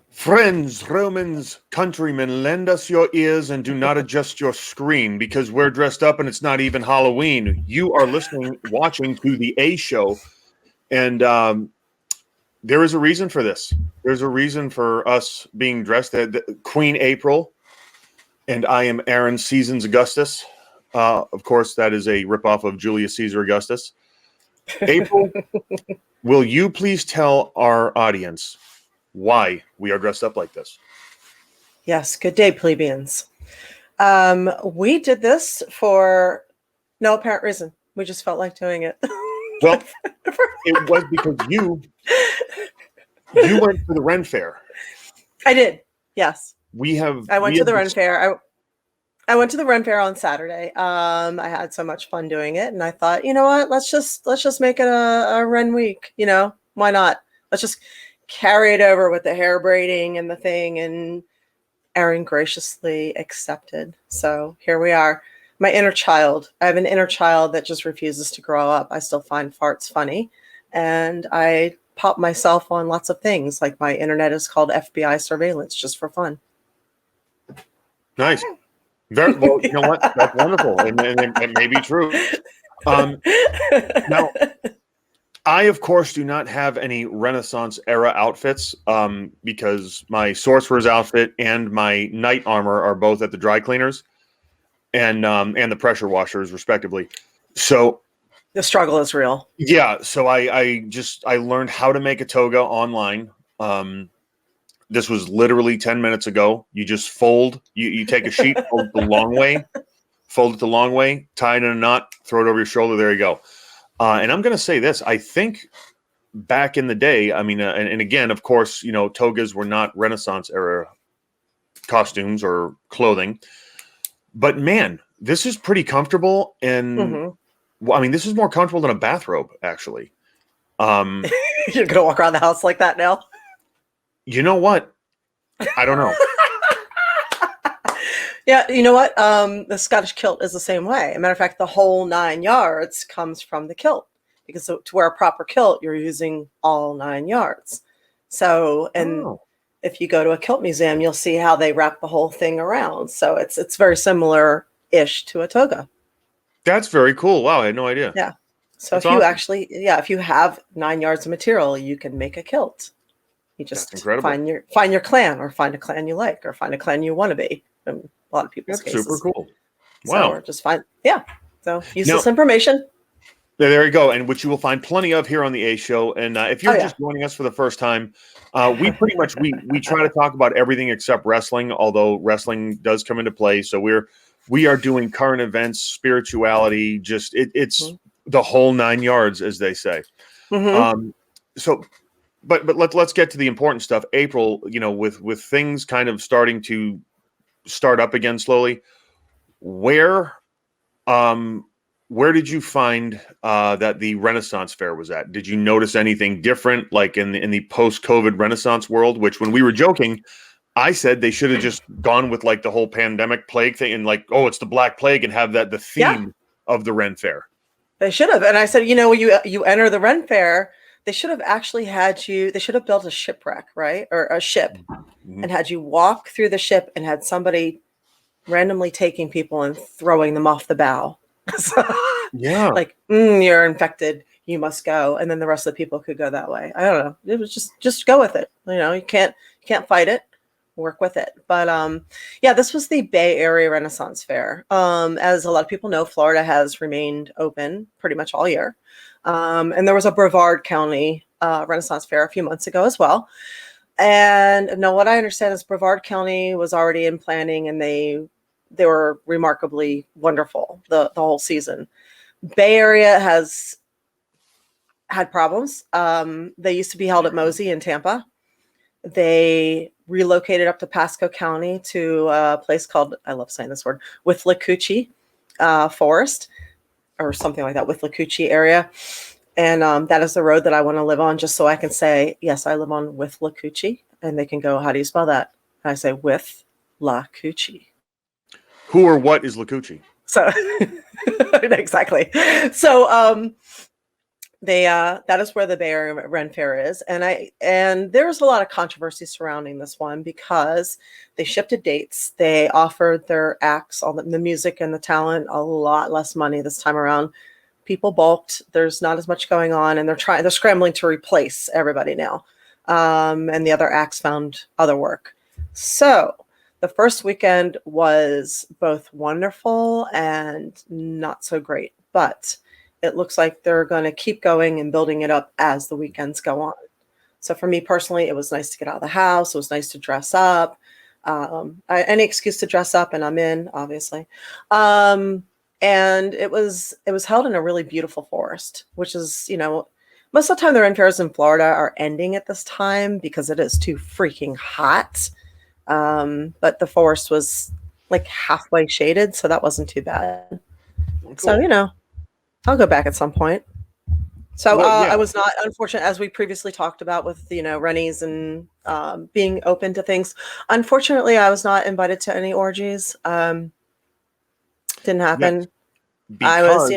Friends, Romans, countrymen, lend us your ears and do not adjust your screen because we're dressed up and it's not even Halloween. You are watching to the A Show, and there is a reason for this. There's a reason for us being dressed. Queen April, and I am Aaron Seasons Augustus. Of course, that is a ripoff of Julius Caesar Augustus. April, will you please tell our audience why we are dressed up like this? Yes, good day, plebeians. We did this for no apparent reason. We just felt like doing it. Well, it was because you went to the Ren Fair. I did, yes. I went to the Ren Fair. I went to the Ren Fair on Saturday. I had so much fun doing it, and I thought, you know what? Let's just make it a Ren week. You know, why not? Let's just carry it over with the hair braiding and the thing, and Aaron graciously accepted. So here we are. My inner child. I have an inner child that just refuses to grow up. I still find farts funny, and I pop myself on lots of things. Like my internet is called FBI surveillance just for fun. Nice. Very well. You know what? That's wonderful, and it may be true. Now, I, of course, do not have any Renaissance era outfits because my sorcerer's outfit and my knight armor are both at the dry cleaners and the pressure washers, respectively. So the struggle is real. Yeah. So I learned how to make a toga online. This was literally 10 minutes ago. You just fold. You take a sheet, fold it the long way, tie it in a knot, throw it over your shoulder. There you go. And I'm going to say this. I think back in the day, I mean, and again, of course, you know, togas were not Renaissance era costumes or clothing. But, man, this is pretty comfortable. And, well, I mean, this is more comfortable than a bathrobe, actually. You're going to walk around the house like that now? You know what? I don't know. Yeah, you know what? The Scottish kilt is the same way. As a matter of fact, the whole 9 yards comes from the kilt, because to wear a proper kilt, you're using all 9 yards. So, and if you go to a kilt museum, you'll see how they wrap the whole thing around. So it's very similar-ish to a toga. That's very cool. Wow, I had no idea. Yeah. So That's if you awesome. if you have 9 yards of material, you can make a kilt. You just find your clan, or find a clan you like, or find a clan you want to be. In a lot of people's cases. Super cool. Wow. So just fine. Yeah. So use this information. There you go. And which you will find plenty of here on the A Show. And if you're just joining us for the first time, we pretty much, we try to talk about everything except wrestling, although wrestling does come into play. So we are doing current events, spirituality, just it's the whole 9 yards, as they say. So, but let's get to the important stuff. April, you know, with things kind of starting to start up again slowly, where did you find that the Renaissance Fair was at? Did you notice anything different, like in the post-COVID Renaissance world? Which, when we were joking, I said they should have just gone with like the whole pandemic plague thing and like, oh, it's the Black Plague, and have that the theme of the Ren Fair. They should have. And I said, you know, you enter the Ren Fair, they should have actually they should have built a shipwreck, right? Or a ship, and had you walk through the ship and had somebody randomly taking people and throwing them off the bow. Yeah. Like, you're infected, you must go. And then the rest of the people could go that way. I don't know. It was just go with it. You know, you can't fight it, work with it. But this was the Bay Area Renaissance Fair. As a lot of people know, Florida has remained open pretty much all year. And there was a Brevard County Renaissance Fair a few months ago as well. And now what I understand is Brevard County was already in planning, and they were remarkably wonderful the whole season. Bay Area has had problems. They used to be held at Mosey in Tampa. They relocated up to Pasco County to a place called, I love saying this word, Withlacoochee Forest, or something like that, Withlacoochee area. And that is the road that I want to live on, just so I can say, yes, I live on Withlacoochee. And they can go, how do you spell that? And I say, Withlacoochee. Who or what is Lacoochee? So, exactly. So that is where the Bay Area Ren Fair is, and there's a lot of controversy surrounding this one because they shifted dates. They offered their acts, all the music and the talent, a lot less money this time around. People balked. There's not as much going on, and they're scrambling to replace everybody now. And the other acts found other work. So the first weekend was both wonderful and not so great, but it looks like they're going to keep going and building it up as the weekends go on. So for me personally, it was nice to get out of the house. It was nice to dress up. Any excuse to dress up, and I'm in, obviously. And it was held in a really beautiful forest, which is, most of the time the Ren fairs in Florida are ending at this time because it is too freaking hot. But the forest was like halfway shaded, so that wasn't too bad. Cool. So, I'll go back at some point. So Well, yeah. I was not unfortunate, as we previously talked about with, Rennies and being open to things. Unfortunately, I was not invited to any orgies. Didn't happen. I was,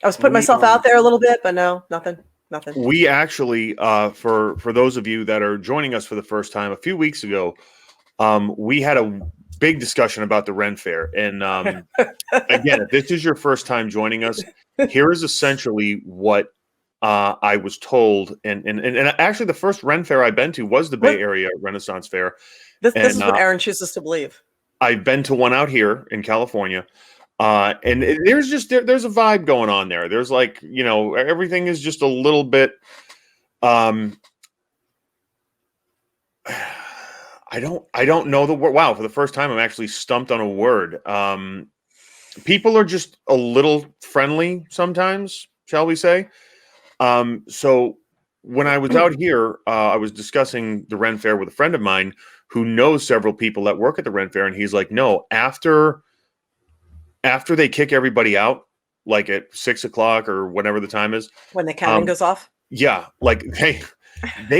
I was putting myself out there a little bit, but no, nothing. We actually, for those of you that are joining us for the first time, a few weeks ago, we had a big discussion about the Ren Fair. And again, if this is your first time joining us, here is essentially what I was told. And actually, the first Ren Fair I've been to was the Bay Area Renaissance Fair. This is what Aaron chooses to believe. I've been to one out here in California. And there's there's a vibe going on there. There's like, everything is just a little bit, I don't know the word. Wow. For the first time, I'm actually stumped on a word. People are just a little friendly sometimes, shall we say. So when I was out here, I was discussing the Ren Fair with a friend of mine who knows several people that work at the Ren Fair. And he's like, no, after they kick everybody out, like at 6 o'clock or whatever the time is, when the cannon goes off. Yeah. Like they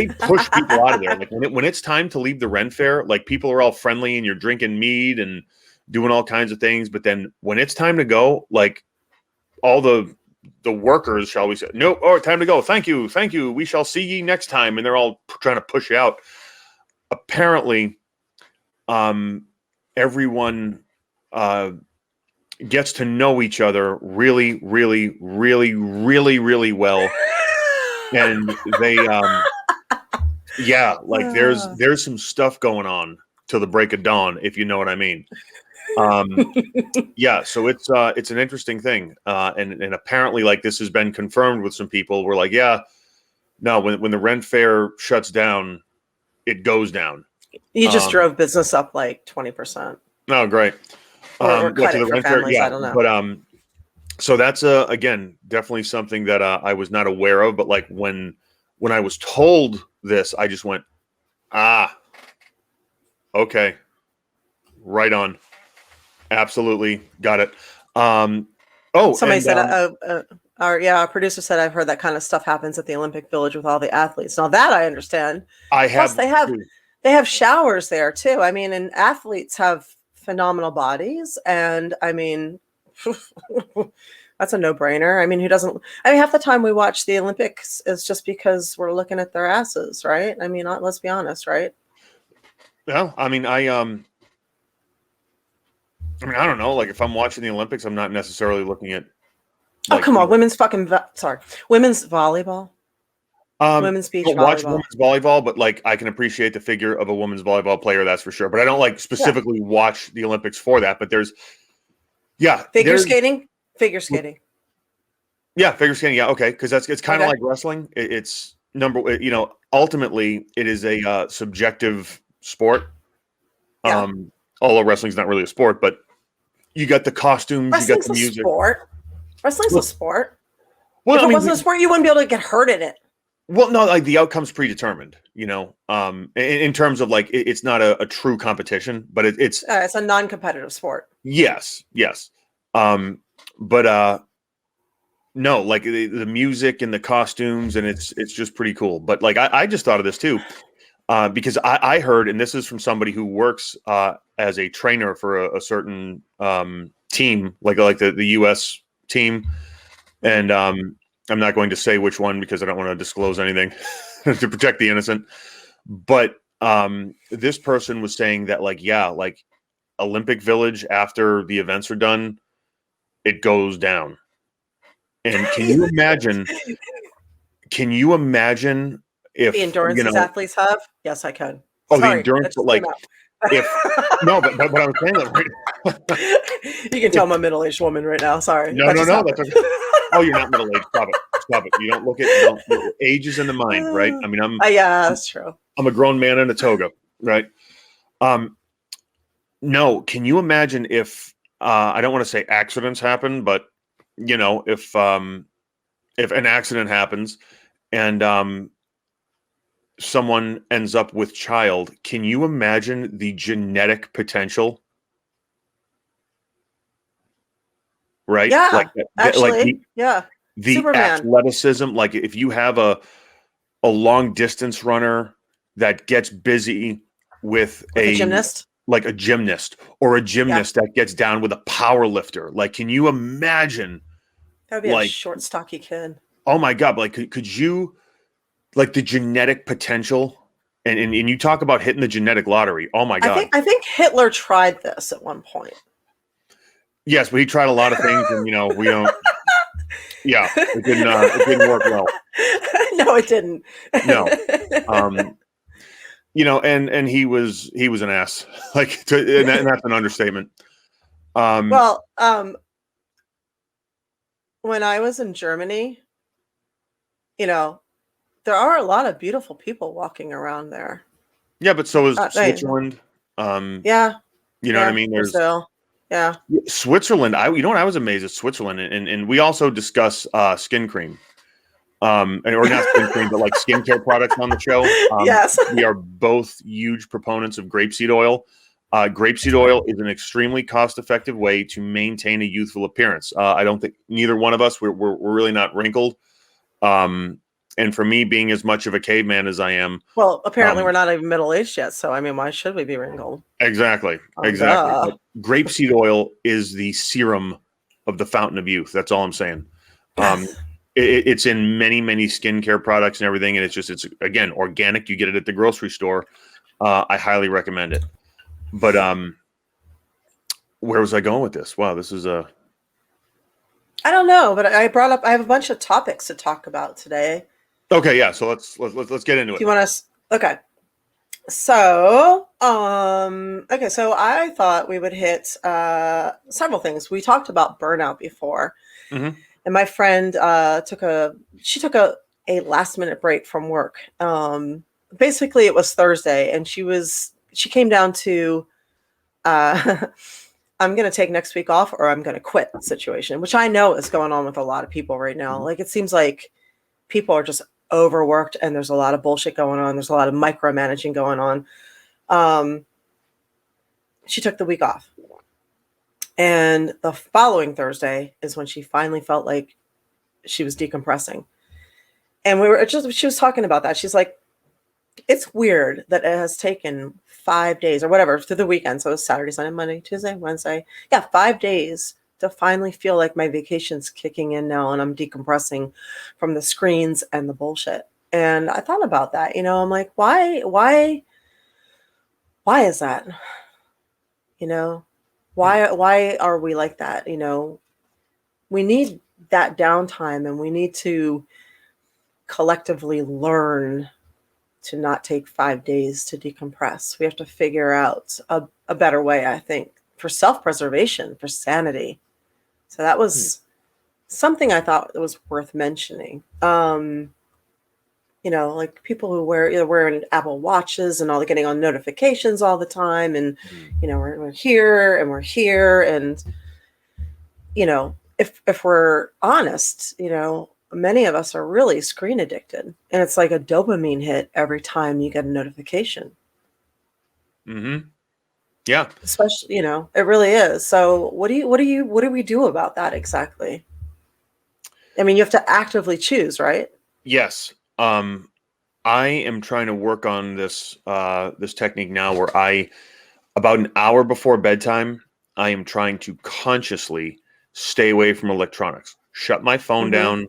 push people out of there. Like when it's time to leave the Ren Fair, like people are all friendly and you're drinking mead and doing all kinds of things. But then when it's time to go, like all the workers, shall we say, no, time to go. Thank you. We shall see ye next time. And they're all trying to push you out. Apparently, everyone gets to know each other really, really, really, really, really well. And they, there's some stuff going on till the break of dawn, if you know what I mean. So it's an interesting thing. And apparently, like, this has been confirmed with some people. We're like, when the Ren Fair shuts down, it goes down. You just drove business up like 20%. Oh, great. Or cut it for families, I don't know. But so that's again definitely something that I was not aware of. But like when I was told this, I just went, okay, right on, absolutely got it. Somebody said, our producer said, I've heard that kind of stuff happens at the Olympic Village with all the athletes. Now that I understand. Plus, they have showers there too. I mean, and athletes have phenomenal bodies, and I mean, that's a no-brainer. I mean, half the time we watch the Olympics is just because we're looking at their asses, right? I mean, let's be honest, right? Yeah, I mean, I don't know. Like, if I'm watching the Olympics, I'm not necessarily looking at. Like, come on, women's volleyball. Women's beach volleyball. Watch women's volleyball, but like I can appreciate the figure of a women's volleyball player, that's for sure. But I don't like specifically watch the Olympics for that. But figure skating. Yeah, figure skating. Yeah, okay, because it's kind of like wrestling. It's ultimately it is a subjective sport. Yeah. Although wrestling's not really a sport, but you got the costumes, you got the music. Wrestling's a sport. Well, if it wasn't a sport, you wouldn't be able to get hurt in it. Well, no, like the outcome's predetermined, in terms of like, it's not a true competition, but it's a non-competitive sport. Yes. But no, like the music and the costumes, and it's just pretty cool. But like, I just thought of this too, because I heard, and this is from somebody who works as a trainer for a certain team, like the U.S. team. And I'm not going to say which one because I don't want to disclose anything to protect the innocent. But this person was saying that, like, yeah, like Olympic Village, after the events are done, it goes down. And can you imagine? Can you imagine if The endurance these athletes have? Yes, I can. Oh, the Sorry, endurance, but like if no, but I was saying that right. You can tell I'm a middle-aged woman right now. Sorry. No, no, no. That's okay. Oh, you're not middle aged. Stop it. Stop it. You don't look at age is in the mind, right? I mean, yeah, that's true. I'm a grown man in a toga, right? No, can you imagine if I don't want to say accidents happen, but if an accident happens and someone ends up with child, can you imagine the genetic potential? Right? Yeah, like actually, the Superman. athleticism. Like if you have a long distance runner that gets busy with a gymnast, like a gymnast, or a gymnast that gets down with a power lifter. Like, can you imagine? That would be a short, stocky kid. Oh my God! Like, could you, like, the genetic potential? And you talk about hitting the genetic lottery. Oh my God! I think Hitler tried this at one point. Yes, but he tried a lot of things, and we don't. Yeah, it didn't work well. No, it didn't. No, and he was an ass. Like, and that's an understatement. Well, when I was in Germany, there are a lot of beautiful people walking around there. Yeah, but so is Switzerland. Yeah, you know what I mean. There's Brazil. Yeah, Switzerland. I was amazed at Switzerland, and we also discuss skin cream, or not skin cream, but like skincare products on the show. Yes, we are both huge proponents of grape seed oil. Grape seed oil is an extremely cost-effective way to maintain a youthful appearance. I don't think neither one of us we're really not wrinkled. And for me, being as much of a caveman as I am, well, apparently we're not even middle-aged yet. So I mean, why should we be wrinkled? Exactly. But grapeseed oil is the serum of the fountain of youth. That's all I'm saying. Yes. It's in many, many skincare products and everything, and it's again organic. You get it at the grocery store. I highly recommend it. But where was I going with this? Wow, this is a. I don't know, but I have a bunch of topics to talk about today. Okay, yeah. So let's get into it. Do you want us? Okay. So, so I thought we would hit several things. We talked about burnout before, and my friend took a last minute break from work. Basically, it was Thursday, and she came down to I'm going to take next week off or I'm going to quit situation, which I know is going on with a lot of people right now. Like, it seems like people are just overworked and there's a lot of bullshit going on. There's a lot of micromanaging going on. She took the week off. And the following Thursday is when she finally felt like she was decompressing. And she was talking about that. She's like, it's weird that it has taken 5 days or whatever through the weekend. So it was Saturday, Sunday, Monday, Tuesday, Wednesday. Yeah, 5 days to finally feel like my vacation's kicking in now and I'm decompressing from the screens and the bullshit. And I thought about that, I'm like, why is that? Why are we like that? We need that downtime and we need to collectively learn to not take 5 days to decompress. We have to figure out a better way, I think, for self-preservation, for sanity. So that was something I thought that was worth mentioning. Like people who wearing Apple Watches and all getting on notifications all the time. And, we're here and we're here. And, if we're honest, many of us are really screen addicted, and it's like a dopamine hit every time you get a notification. Mm-hmm. Yeah. Especially, it really is. So what do we do about that exactly? I mean, you have to actively choose, right? Yes. I am trying to work on this technique now where about an hour before bedtime, I am trying to consciously stay away from electronics, shut my phone down,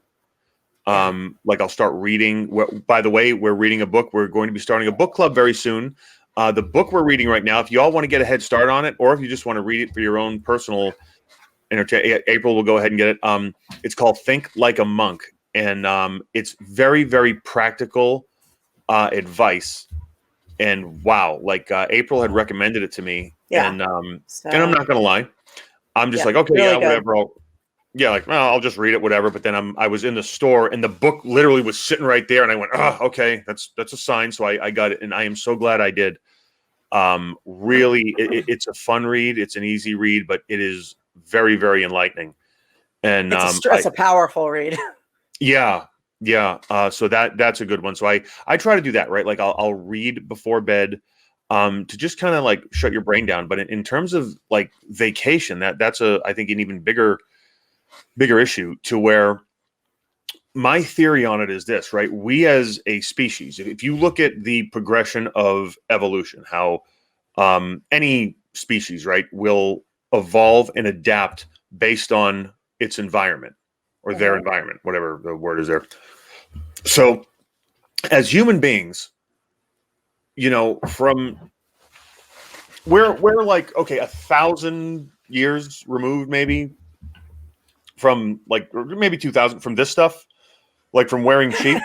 Like I'll start reading. By the way, we're reading a book. We're going to be starting a book club very soon. The book we're reading right now, if you all want to get a head start on it, or if you just want to read it for your own personal entertainment, April will go ahead and get it. It's called Think Like a Monk. And it's very, very practical advice. And wow, like April had recommended it to me. Yeah. And I'm not going to lie. I'm just like, okay, really yeah, whatever. I'll just read it, whatever. But then I was in the store and the book literally was sitting right there. And I went, oh, okay, that's a sign. So I got it. And I am so glad I did. Really, it's a fun read. It's an easy read, but it is very, very enlightening. And it's a powerful read. Yeah. So that's a good one. So I try to do that, right? Like I'll read before bed, to just kind of like shut your brain down. But in terms of like vacation, that's I think an even bigger issue, to where my theory on it is this, right? We as a species, if you look at the progression of evolution, how any species, right, will evolve and adapt based on its environment or their environment, whatever the word is there. So as human beings, from we're like, okay, 1,000 years removed, maybe from like, or maybe 2,000 from this stuff, like from wearing sheep.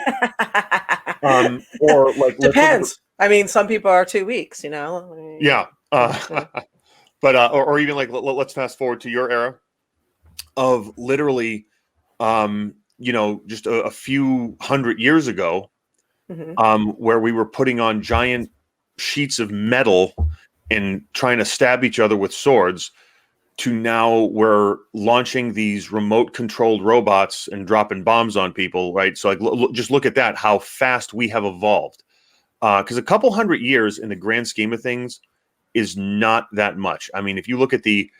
Or like depends. I mean, some people are 2 weeks, Yeah. But or even like let's fast forward to your era of literally, just a few hundred years ago, where we were putting on giant sheets of metal and trying to stab each other with swords, to now we're launching these remote controlled robots and dropping bombs on people, right? So like, just look at that, how fast we have evolved. Because a couple hundred years in the grand scheme of things is not that much. I mean, if you look at the,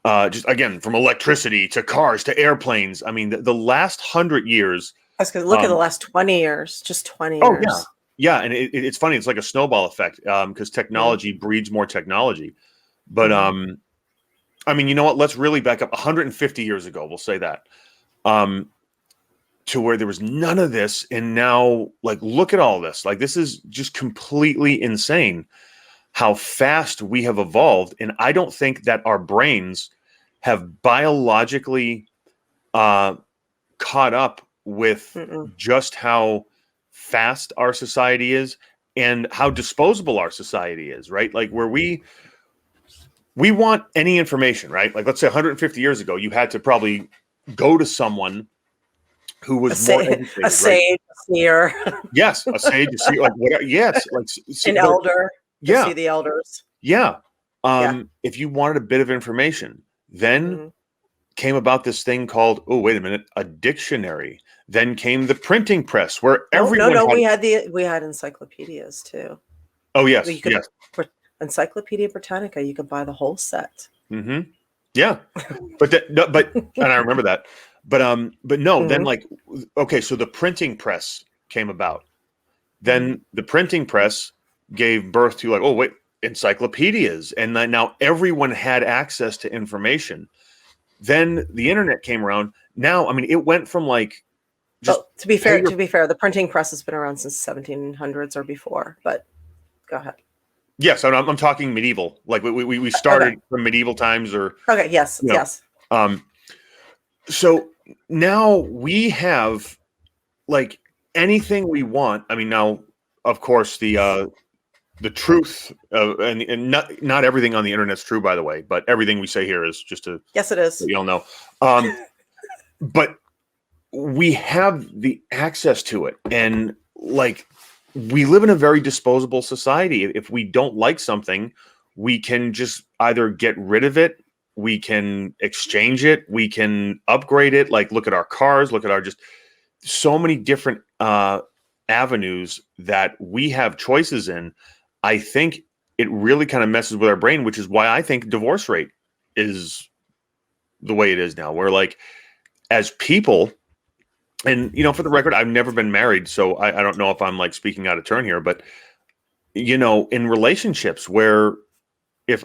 just again, from electricity to cars to airplanes, I mean, the last 100 years. That's because look at the last 20 years, just 20 years. Yeah. Yeah. And it's funny. It's like a snowball effect, because technology breeds more technology. But, I mean, you know what? Let's really back up 150 years ago. We'll say that, to where there was none of this. And now, like, look at all this. Like, this is just completely insane how fast we have evolved. And I don't think that our brains have biologically caught up with just how fast our society is and how disposable our society is, right? Like, where we want any information, right? Like, let's say 150 years ago, you had to probably go to someone who was more educated, a sage, a seer. Yes, a sage, a seer, like whatever. Yes, like an elder. Yeah, see the elders. Yeah. If you wanted a bit of information, then came about this thing called, oh, wait a minute, a dictionary. Then came the printing press, where everyone. No, we had encyclopedias too. Oh yes, yes. Encyclopedia Britannica, you could buy the whole set. Yeah, but and I remember that. But no, then like, okay, so the printing press came about. Then the printing press gave birth to, like, oh wait, encyclopedias, and then now everyone had access to information. Then the internet came around. Now, I mean, it went from like. To be fair, the printing press has been around since 1700s or before. But go ahead. Yes, I'm talking medieval. Like we started from medieval times, or yes. So now we have like anything we want. I mean, now of course the truth, and not everything on the internet's true, by the way, but everything we say here is just to yes, it is. You all know, but we have the access to it, and like. We live in a very disposable society. If we don't like something, we can just either get rid of it, we can exchange it, we can upgrade it. Like, look at our cars, look at our just so many different avenues that we have choices in. I think it really kind of messes with our brain, which is why I think divorce rate is the way it is now. Where like, as people. And, for the record, I've never been married, so I don't know if I'm like speaking out of turn here, but, in relationships where if,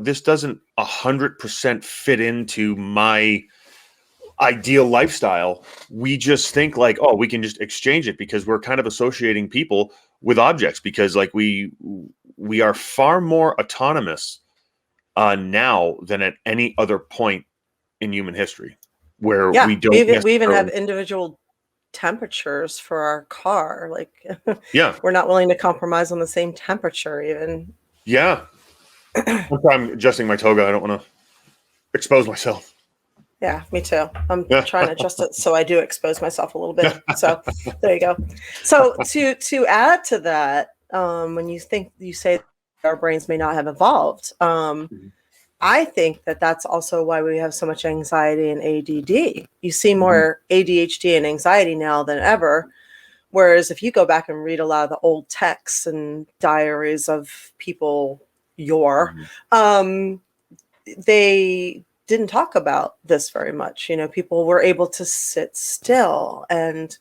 this doesn't 100% fit into my ideal lifestyle, we just think like, oh, we can just exchange it, because we're kind of associating people with objects, because like we are far more autonomous now than at any other point in human history, where Yeah, we don't we even have necessarily. individual temperatures for our car. Like, Yeah, we're not willing to compromise on the same temperature even. yeah. I'm adjusting my toga. I don't want to expose myself. Yeah, me too. I'm Yeah. trying to adjust it so I do expose myself a little bit. So there you go. So to add to that, when you say our brains may not have evolved, I think that that's also why we have so much anxiety and ADD. You see more ADHD and anxiety now than ever. Whereas if you go back and read a lot of the old texts and diaries of people they didn't talk about this very much. You know, people were able to sit still and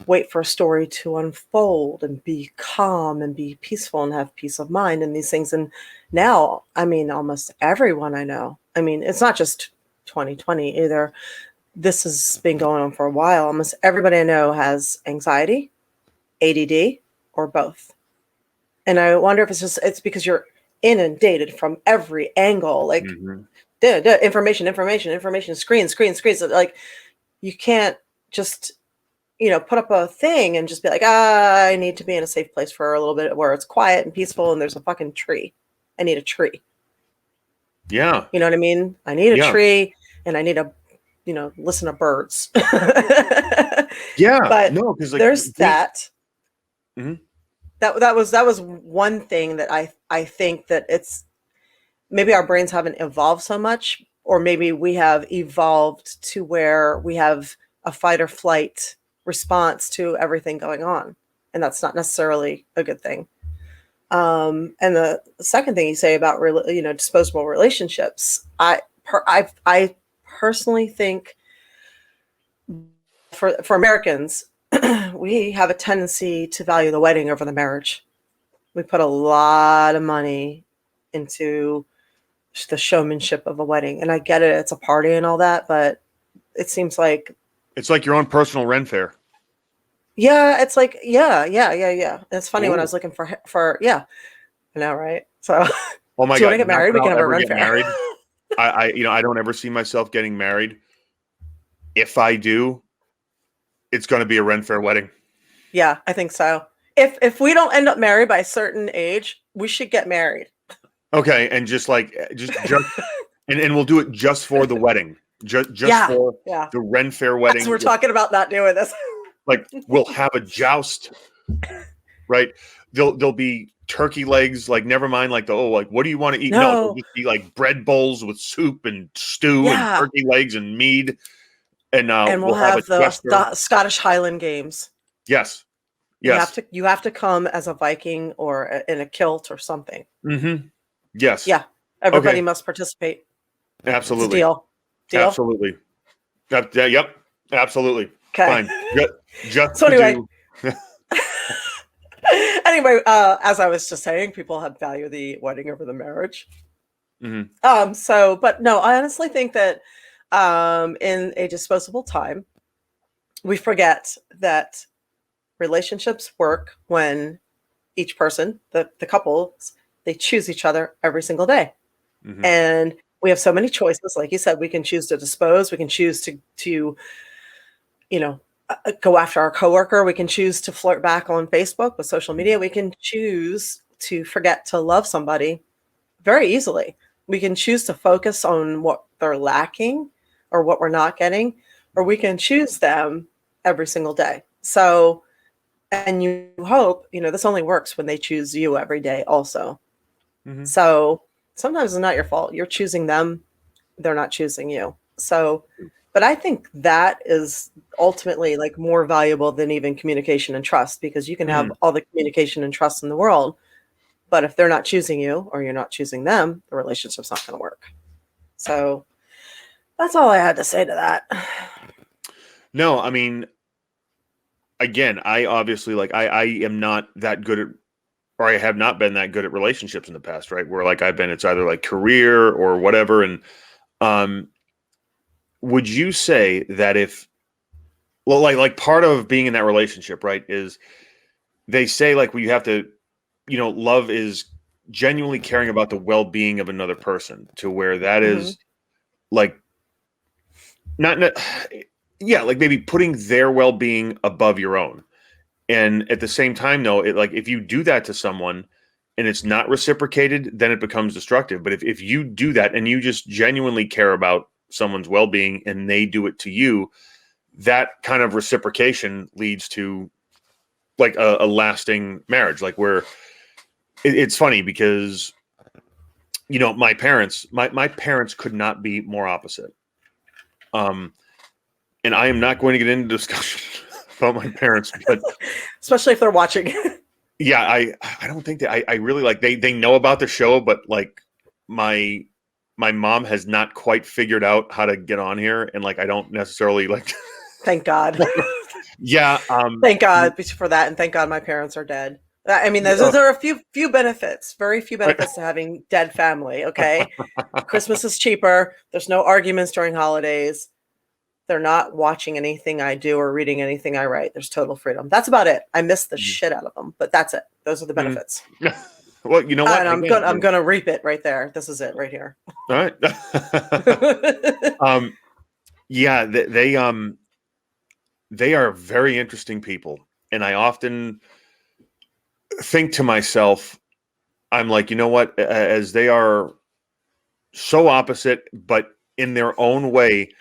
wait for a story to unfold and be calm and be peaceful and have peace of mind and these things. And now, I mean, almost everyone I know, I mean, it's not just 2020 either. This has been going on for a while. Almost everybody I know has anxiety, ADD, or both. And I wonder if it's because you're inundated from every angle, like information, screens. Like, you can't just, put up a thing and just be like, I need to be in a safe place for a little bit where it's quiet and peaceful and there's a fucking tree. I need a tree. Yeah. You know what I mean? I need a tree, and I need to, listen to birds. Yeah. But no, because like there's that. Mhm. That was one thing that I think that it's maybe our brains haven't evolved so much, or maybe we have evolved to where we have a fight or flight response to everything going on, and that's not necessarily a good thing. And the second thing you say about disposable relationships, I personally think for Americans, we have a tendency to value the wedding over the marriage. We put a lot of money into the showmanship of a wedding, and I get it; it's a party and all that, but it seems like it's like your own personal Ren fair. Yeah, it's like yeah. And it's funny when I was looking for I know, right? So, Oh my do you want God! to get married? We can have a Ren fair. Married. I don't ever see myself getting married. If I do, it's going to be a Ren fair wedding. Yeah, I think so. If we don't end up married by a certain age, we should get married. Okay, and just and we'll do it just for the wedding. Just for the Ren fair wedding. So we're talking about not doing this. Like, we'll have a joust, right? There'll be turkey legs. Like, never mind. Like what do you want to eat? No, it'll just be like bread bowls with soup and stew and turkey legs and mead. And we'll have the Scottish Highland Games. Yes. You have to come as a Viking or in a kilt or something. Mm-hmm. Yes. Yeah. Everybody must participate. Absolutely. Deal. Absolutely. Yep. Absolutely. Okay. Fine. Just so anyway. Anyway, as I was just saying, people have value the wedding over the marriage. Mm-hmm. But no, I honestly think that in a disposable time, we forget that relationships work when each person, the couples, they choose each other every single day. Mm-hmm. And we have so many choices. Like you said, we can choose to dispose. We can choose to go after our coworker. We can choose to flirt back on Facebook with social media. We can choose to forget to love somebody very easily. We can choose to focus on what they're lacking or what we're not getting, or we can choose them every single day. So, and you hope, this only works when they choose you every day also. Mm-hmm. So sometimes it's not your fault. You're choosing them. They're not choosing you. So, but I think that is ultimately like more valuable than even communication and trust, because you can have all the communication and trust in the world, but if they're not choosing you or you're not choosing them, the relationship's not going to work. So that's all I had to say to that. No, I mean, again, I obviously I am not that good at, or I have not been that good at relationships in the past, right? Where like it's either like career or whatever. And would you say that if, well, like part of being in that relationship, right, is they say like, well, you have to, love is genuinely caring about the well-being of another person, to where that is like not yeah, like maybe putting their well-being above your own. And at the same time, though, like if you do that to someone and it's not reciprocated, then it becomes destructive. But if you do that and you just genuinely care about someone's well-being and they do it to you, that kind of reciprocation leads to like a lasting marriage. Like where it's funny because, my parents could not be more opposite. And I am not going to get into discussion about my parents, but especially if they're watching. Yeah, I don't think that I really like they know about the show, but like my mom has not quite figured out how to get on here, and like I don't necessarily like. Thank God. Yeah. Thank God for that, and thank God my parents are dead. I mean, there are a few benefits, very few benefits to having dead family. Okay, Christmas is cheaper. There's no arguments during holidays. They're not watching anything I do or reading anything I write. There's total freedom. That's about it. I miss the shit out of them, but that's it. Those are the benefits. Well, you know what? And I'm gonna reap it right there. This is it right here. All right. Yeah, they are very interesting people, and I often think to myself, I'm like, you know what? As they are so opposite, but in their own way,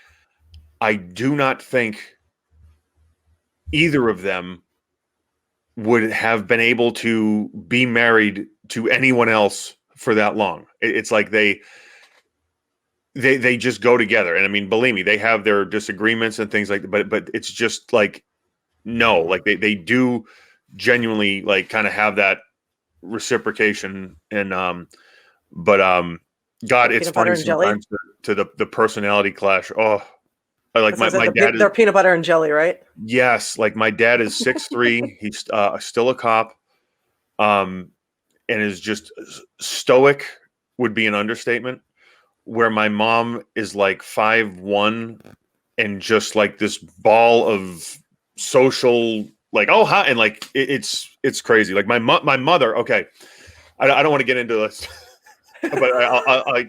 I do not think either of them would have been able to be married to anyone else for that long. It's like they just go together. And I mean, believe me, they have their disagreements and things like that, but it's just like, no, like they do genuinely like kind of have that reciprocation. And, God, it's funny sometimes to the personality clash. Oh, like my dad they're peanut butter and jelly, right? Yes. Like my dad is 6'3". He's still a cop. And is just stoic would be an understatement, where my mom is like 5'1" and just like this ball of social, like, oh, hi. And like, it's crazy. Like my mother. Okay. I don't want to get into this, but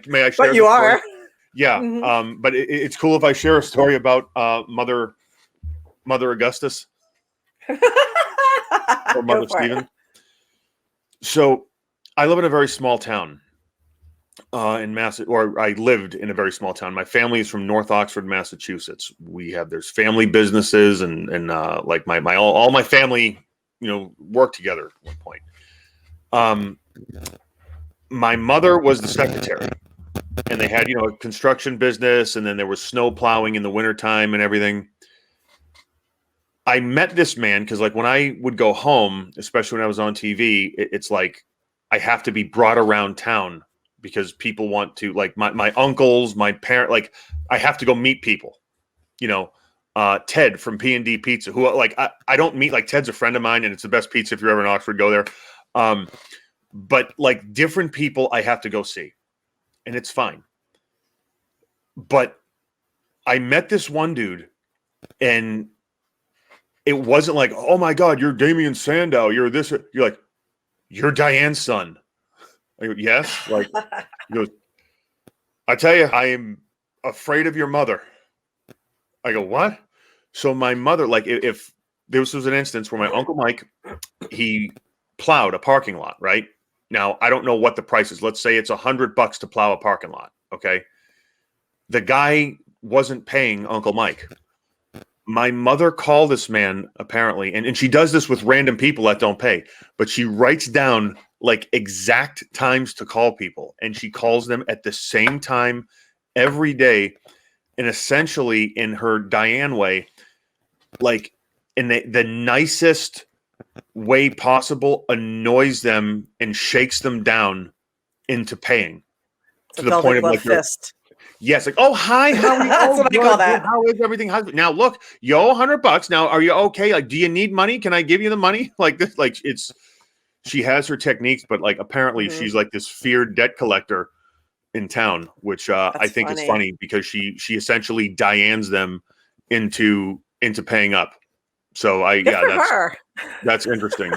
may I share? But you are. Yeah. But it's cool if I share a story about Mother Augustus or Mother Stevens. So I live in a very small town in or I lived in a very small town. My family is from North Oxford, Massachusetts. There's family businesses and like all my family, work together at one point. My mother was the secretary. And they had, a construction business, and then there was snow plowing in the wintertime and everything. I met this man because, like, when I would go home, especially when I was on TV, it's like I have to be brought around town because people want to, like, my uncles, my parent, like, I have to go meet people. Ted from P&D Pizza, who, like, I don't meet, like, Ted's a friend of mine, and it's the best pizza if you're ever in Oxford, go there. But, like, different people I have to go see. And it's fine. But I met this one dude, and it wasn't like, oh my God, you're Damien Sandow. You're this. You're like, you're Diane's son. I go, yes. Like, he goes, I tell you, I am afraid of your mother. I go, what? So my mother, like, if this was an instance where my Uncle Mike, he plowed a parking lot, right? Now, I don't know what the price is. Let's say it's $100 to plow a parking lot. Okay. The guy wasn't paying Uncle Mike. My mother called this man apparently, and she does this with random people that don't pay, but she writes down like exact times to call people, and she calls them at the same time every day. And essentially in her Diane way, like in the nicest way possible, annoys them and shakes them down into paying to the point of like fist. Yes, like, oh hi, how are you? That's what I call that. How is everything? Now look, you owe $100. Now are you okay? Like, do you need money? Can I give you the money? Like this, like she has her techniques, but like apparently she's like this feared debt collector in town, which I think is funny. funny because she essentially Dianes them into paying up. So Good for her. that's interesting.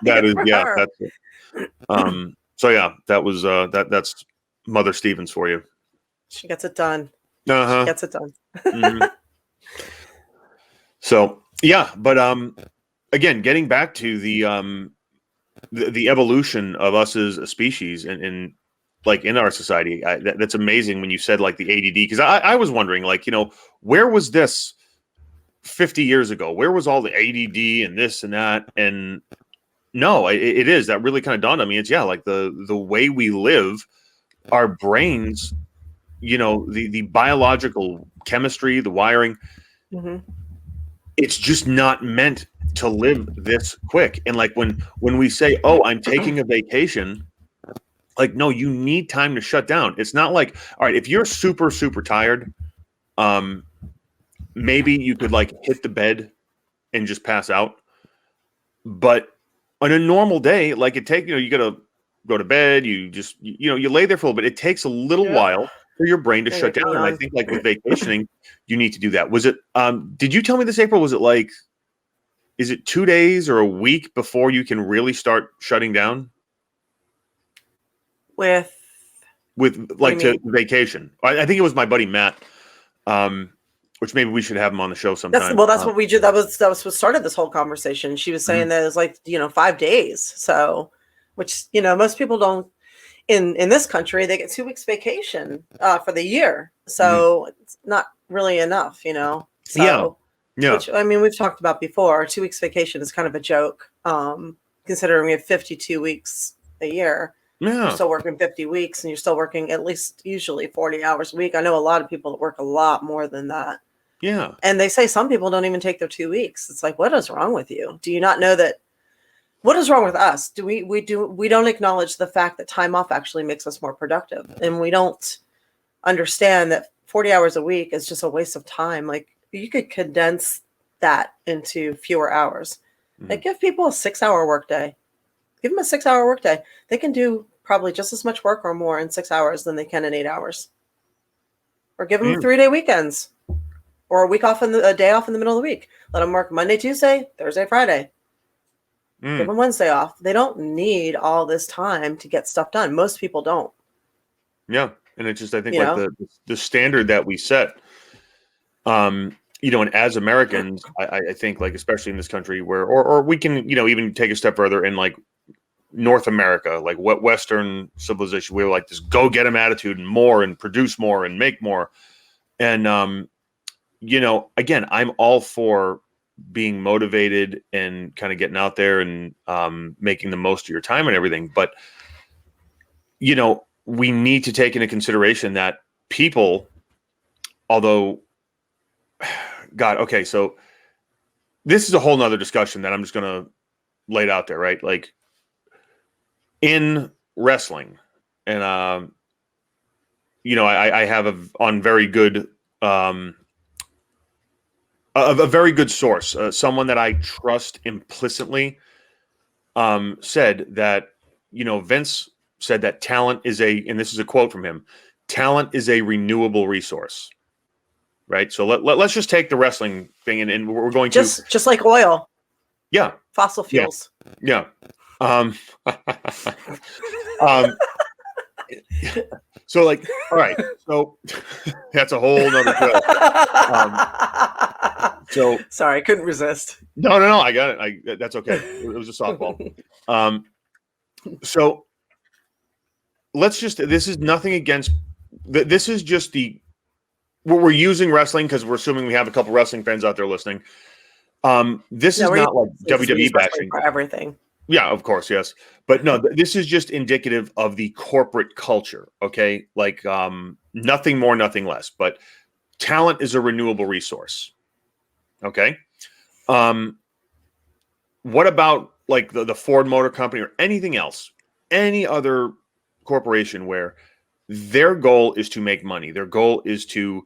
Good for her. That's it. So yeah, that was that's Mother Stevens for you. She gets it done. Uh-huh. She gets it done. Mm-hmm. So yeah, but again, getting back to the evolution of us as a species and like in our society, that's amazing when you said like the ADD, because I was wondering, like, where was this 50 years ago? Where was all the ADD and this and that? And no, it is, that really kind of dawned on me. It's like the way we live, our brains, the biological chemistry, the wiring, Mm-hmm. it's just not meant to live this quick. And like when we say, oh, I'm taking a vacation, like, no, you need time to shut down. It's not like, all right, if you're super, super tired, maybe you could like hit the bed and just pass out. But on a normal day, like you got to go to bed, you just, you lay there for a little bit. It takes a little while for your brain to shut down. And I think like with vacationing, you need to do that. Was it, did you tell me this, April? Was it like, is it 2 days or a week before you can really start shutting down? With like to vacation. I think it was my buddy Matt, which maybe we should have him on the show sometime. That's what we did. That was what started this whole conversation. She was saying that it was like 5 days. So, which most people don't. In this country, they get 2 weeks vacation for the year, so it's not really enough. So, yeah. Which, I mean, we've talked about before. 2 weeks vacation is kind of a joke, considering we have 52 weeks a year. Yeah. You're still working 50 weeks, and you're still working at least usually 40 hours a week. I know a lot of people that work a lot more than that. Yeah. And they say some people don't even take their 2 weeks. It's like, what is wrong with you? Do you not know that? What is wrong with us? We don't acknowledge the fact that time off actually makes us more productive, and we don't understand that 40 hours a week is just a waste of time. Like, you could condense that into fewer hours. Like, give people a 6-hour workday. Give them a 6-hour workday. They can do probably just as much work or more in 6 hours than they can in 8 hours. Or give them 3-day weekends, or a day off in the middle of the week. Let them work Monday, Tuesday, Thursday, Friday. Give them Wednesday off. They don't need all this time to get stuff done. Most people don't. Yeah, and it's just, I think, like the standard that we set. And as Americans, I think, like, especially in this country where, or we can, even take a step further in like North America, like what Western civilization, we have like this go get 'em attitude and more and produce more and make more. And, again, I'm all for being motivated and kind of getting out there and making the most of your time and everything. But, we need to take into consideration that people, although, God, okay, so this is a whole nother discussion that I'm just going to lay it out there, right? Like, in wrestling, and, I have on very good, a very good source, someone that I trust implicitly, said that, Vince said that talent is and this is a quote from him, talent is a renewable resource. Right. So let's just take the wrestling thing and we're going to just like oil. Yeah. Fossil fuels. Yeah. So like, all right. So that's a whole nother show. So sorry, I couldn't resist. No. I got it. That's okay. It was a softball. So this is nothing against, this is just we're using wrestling because we're assuming we have a couple wrestling fans out there listening. This is not like WWE bashing for everything. Yeah, of course, yes. But no, this is just indicative of the corporate culture, okay? Like, nothing more, nothing less. But talent is a renewable resource, okay? What about like the Ford Motor Company or anything else, any other corporation where their goal is to make money? Their goal is to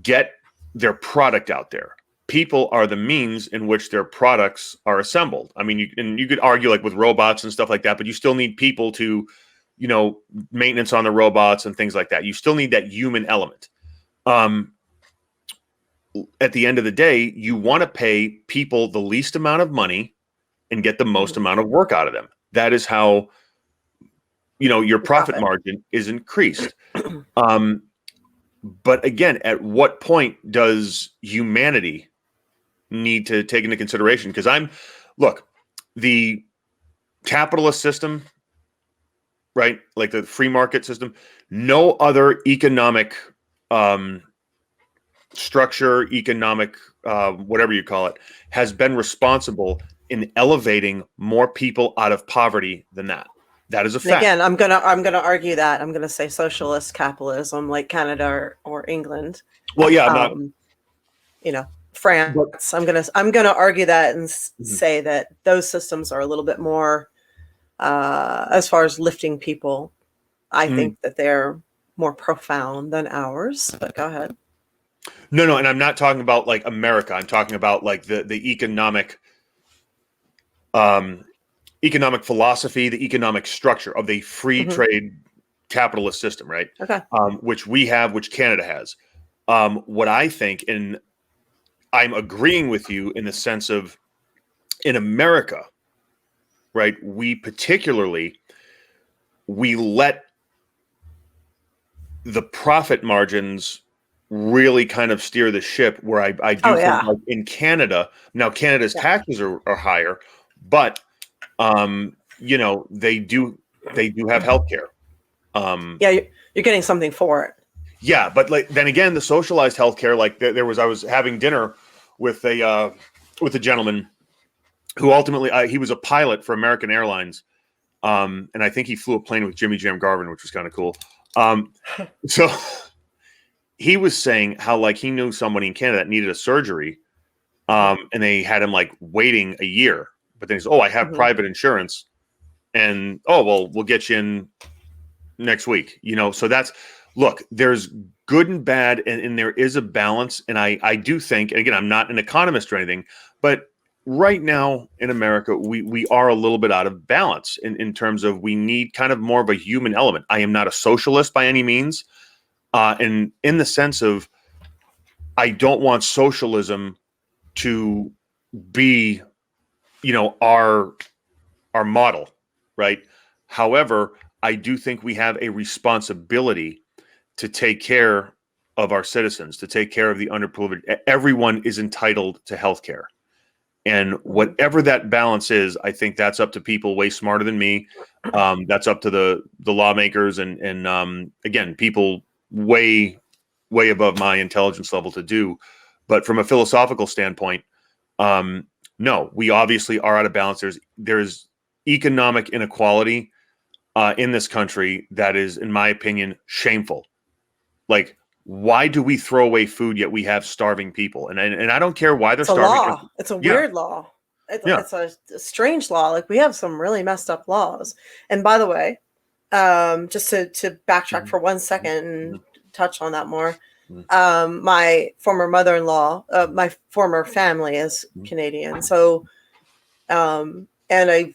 get their product out there. People are the means in which their products are assembled. I mean, you could argue like with robots and stuff like that, but you still need people to maintenance on the robots and things like that. You still need that human element. At the end of the day, you want to pay people the least amount of money and get the most amount of work out of them. That is how, your profit margin is increased. But again, at what point does humanity need to take into consideration? Because the capitalist system, right? Like the free market system, no other economic structure, economic, whatever you call it, has been responsible in elevating more people out of poverty than that. That is a fact. Again, I'm gonna argue that. I'm gonna say socialist capitalism, like Canada or England. Well, yeah, I'm not. France. I'm gonna argue that and say that those systems are a little bit more, as far as lifting people. I think that they're more profound than ours. But go ahead. No, and I'm not talking about like America. I'm talking about like the economic philosophy, the economic structure of the free trade capitalist system, right? Okay. Which we have, which Canada has. What I think, and I'm agreeing with you in the sense of in America, right? We let the profit margins really kind of steer the ship, where I do think like in Canada, now Canada's taxes are higher, but they do have healthcare. You're getting something for it. Yeah, but like then again, the socialized healthcare, like I was having dinner with a gentleman who ultimately he was a pilot for American Airlines, and I think he flew a plane with Jimmy Jam Garvin, which was kind of cool. So he was saying how like he knew somebody in Canada that needed a surgery, and they had him like waiting a year. But then he's, I have private insurance, and we'll get you in next week. So there's good and bad, and there is a balance. And I do think, and again, I'm not an economist or anything, but right now in America, we are a little bit out of balance in terms of we need kind of more of a human element. I am not a socialist by any means. And in the sense of, I don't want socialism to be, our model, right? However, I do think we have a responsibility to take care of our citizens, to take care of the underprivileged. Everyone is entitled to health care. And whatever that balance is, I think that's up to people way smarter than me. That's up to the lawmakers and again, people way above my intelligence level to do. But from a philosophical standpoint, no, we obviously are out of balance. There's economic inequality in this country that is, in my opinion, shameful. Like, why do we throw away food yet we have starving people? And I don't care why they're starving. Law. It's a weird law. It's a strange law. Like, we have some really messed up laws. And by the way, just to backtrack for 1 second and touch on that more. My former mother-in-law, my former family is Canadian. So, and I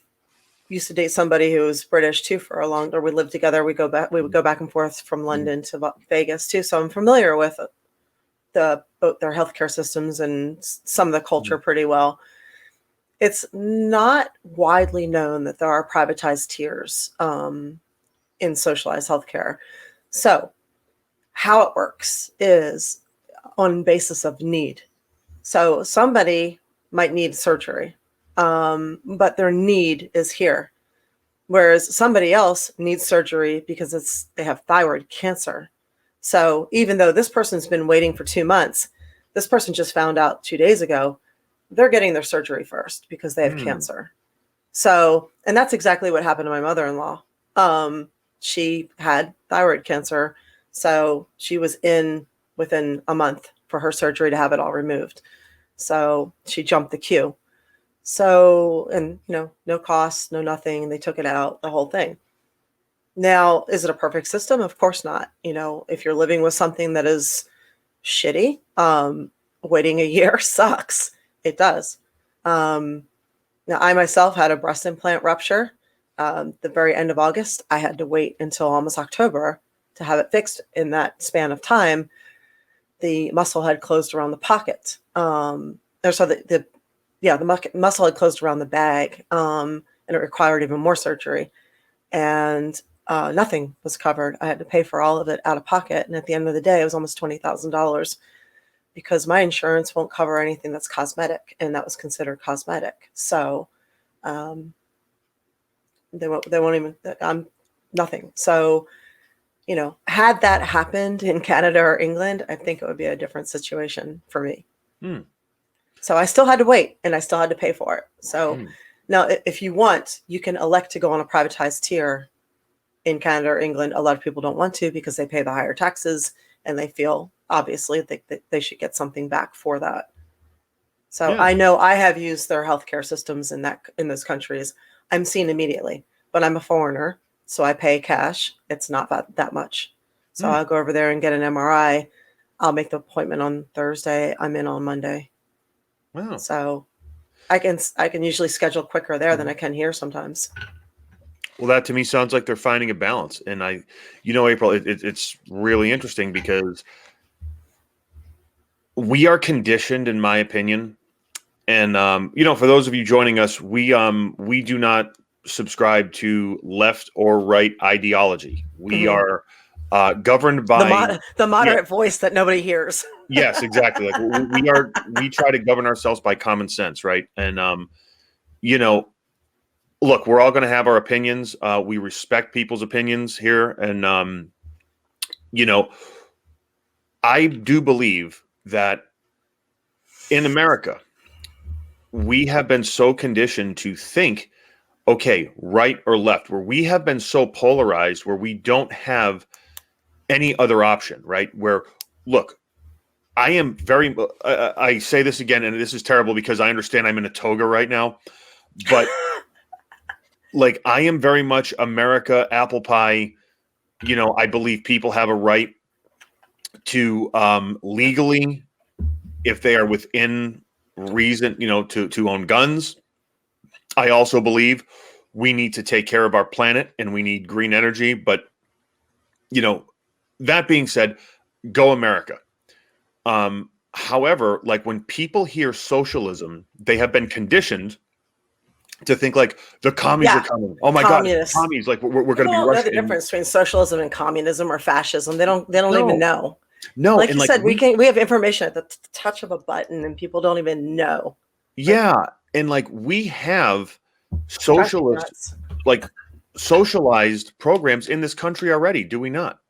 used to date somebody who was British too for a long time. We lived together. We would go back and forth from London to Vegas too. So I'm familiar with both their healthcare systems and some of the culture pretty well. It's not widely known that there are privatized tiers in socialized healthcare. So how it works is on basis of need. So somebody might need surgery, but their need is here. Whereas somebody else needs surgery because they have thyroid cancer. So even though this person's been waiting for 2 months, this person just found out 2 days ago, they're getting their surgery first because they have cancer. So, and that's exactly what happened to my mother-in-law. She had thyroid cancer. So she was in within a month for her surgery to have it all removed. So she jumped the queue. So, and no cost, no nothing. They took it out, the whole thing. Now, is it a perfect system? Of course not. If you're living with something that is shitty, waiting a year sucks. It does. Now, I myself had a breast implant rupture. the very end of August, I had to wait until almost October to have it fixed. In that span of time, the muscle had closed around the pocket. The muscle had closed around the bag, and it required even more surgery. And nothing was covered. I had to pay for all of it out of pocket. And at the end of the day, it was almost $20,000 because my insurance won't cover anything that's cosmetic, and that was considered cosmetic. So they won't even, nothing. So, had that happened in Canada or England, I think it would be a different situation for me. So I still had to wait, and I still had to pay for it. So now if you want, you can elect to go on a privatized tier in Canada or England. A lot of people don't want to because they pay the higher taxes, and they feel obviously that they should get something back for that. So I know I have used their healthcare systems in those countries. I'm seen immediately, but I'm a foreigner, so I pay cash. It's not that much. So I'll go over there and get an MRI. I'll make the appointment on Thursday. I'm in on Monday. Wow. So I can usually schedule quicker there than I can here sometimes. Well, that to me sounds like they're finding a balance. And April, it's really interesting because we are conditioned, in my opinion. And, for those of you joining us, we do not subscribe to left or right ideology. We are governed by the moderate voice that nobody hears. Yes, exactly. Like we try to govern ourselves by common sense, right? And look, we're all going to have our opinions. We respect people's opinions here, and I do believe that in America, we have been so conditioned to think, okay, right or left, where we have been so polarized, where we don't have any other option, right? Where, look, I am very, I say this again, and this is terrible because I understand I'm in a toga right now, but like I am very much America, apple pie. I believe people have a right to legally, if they are within reason, to own guns. I also believe we need to take care of our planet and we need green energy. But, that being said, go America. However, like when people hear socialism, they have been conditioned to think like the commies are coming. Oh my God, commies! Like we're going to be Russian. Know the difference between socialism and communism or fascism. They don't even know. No, like you said, we have information at the touch of a button, and people don't even know. Yeah, and like we have socialized programs in this country already, do we not?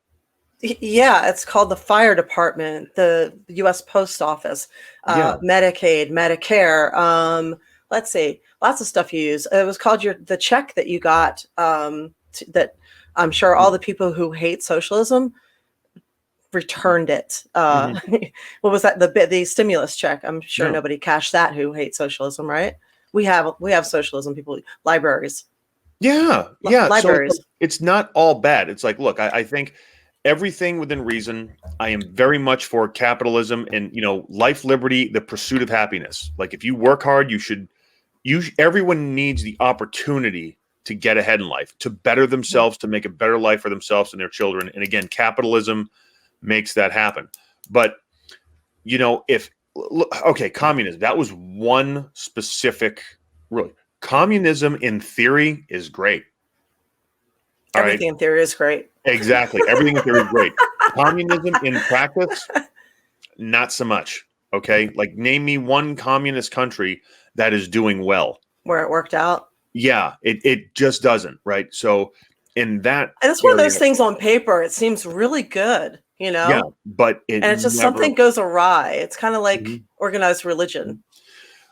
Yeah, it's called the fire department, the U.S. Post Office, Medicaid, Medicare. Let's see, lots of stuff you use. It was called the check that you got. That I'm sure all the people who hate socialism returned it. What was that? The stimulus check. I'm sure nobody cashed that who hates socialism, right? We have socialism people, libraries. Yeah. Libraries. So it's not all bad. It's like, look, I think everything within reason. I am very much for capitalism and, life, liberty, the pursuit of happiness. Like if you work hard, everyone needs the opportunity to get ahead in life, to better themselves, to make a better life for themselves and their children. And again, capitalism makes that happen. But, communism, that was one specific, really. Communism in theory is great. Everything in theory is great. Exactly. Everything in theory is great. Communism in practice, not so much. Okay. Like name me one communist country that is doing well. Where it worked out. Yeah. It just doesn't. Right. So in that. And it's one of those things on paper. It seems really good, Yeah. But it's just something goes awry. It's kind of like organized religion.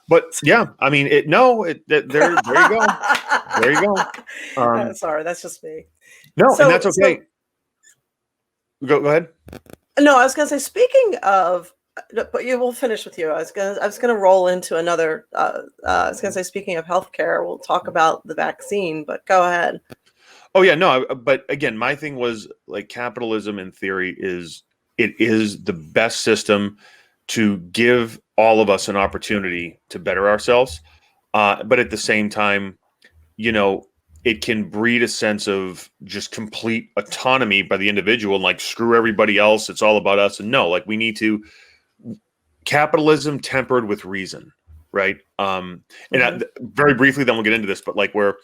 But yeah, I mean, there you go. There you go. Sorry, that's just me. No, and that's okay. Go ahead. No, I was going to say, speaking of, but you will finish with you. I was going to roll into another. I was going to say, speaking of healthcare, we'll talk about the vaccine. But go ahead. Oh yeah, no. But again, my thing was like capitalism in theory is the best system to give all of us an opportunity to better ourselves. But at the same time, it can breed a sense of just complete autonomy by the individual and like screw everybody else. It's all about us. And no, like we need to capitalism tempered with reason. Right. Very briefly, then we'll get into this, but like where,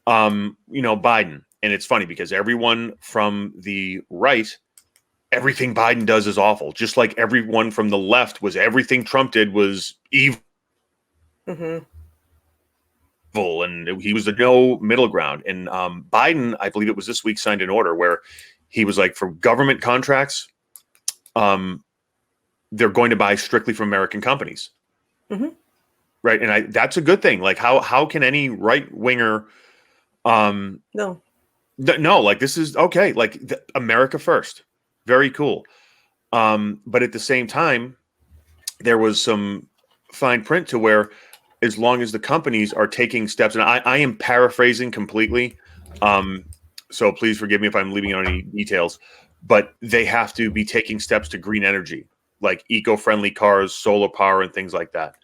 Biden, and it's funny because everyone from the right, everything Biden does is awful. Just like everyone from the left was everything Trump did was evil. Mm-hmm. And he was the no middle ground. And Biden, I believe it was this week, signed an order where he was like, for government contracts, they're going to buy strictly from American companies. Mm-hmm. Right. And that's a good thing. Like how can any right winger no, like this is okay. Like America first. Very cool. But at the same time, there was some fine print to where as long as the companies are taking steps, and I am paraphrasing completely, so please forgive me if I'm leaving out any details, but they have to be taking steps to green energy, like eco-friendly cars, solar power, and things like that.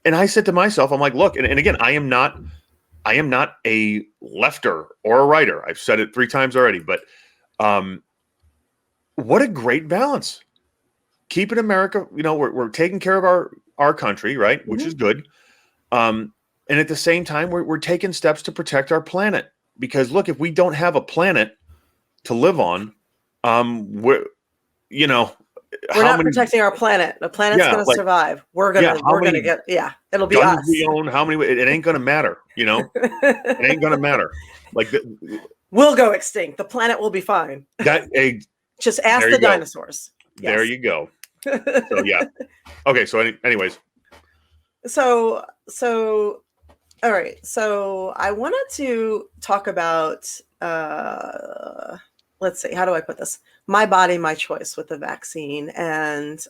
And I said to myself, I'm like, look, and again, I am not a lefter or a righter. I've said it 3 times already, but what a great balance. Keeping America, we're taking care of our country, right? Which is good. And at the same time, we're taking steps to protect our planet. Because look, if we don't have a planet to live on, we're not protecting our planet. The planet's going to survive. We're going to get, it'll be us. We own how many? It ain't going to matter. It ain't going to matter. Like we'll go extinct. The planet will be fine. Just ask the dinosaurs. Yes. There you go. So yeah. Okay. So anyways. So all right. So I wanted to talk about let's see, how do I put this? My body, my choice with the vaccine, and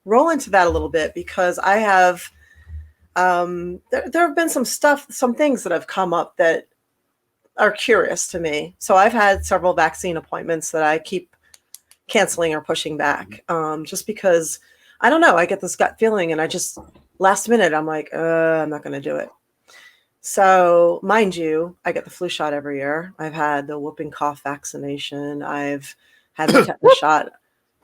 roll into that a little bit because I have there have been some things that have come up that are curious to me. So I've had several vaccine appointments that I keep canceling or pushing back, just because I don't know. I get this gut feeling, and I just last minute I'm like, I'm not going to do it. So mind you, I get the flu shot every year. I've had the whooping cough vaccination. I've had the tetanus shot.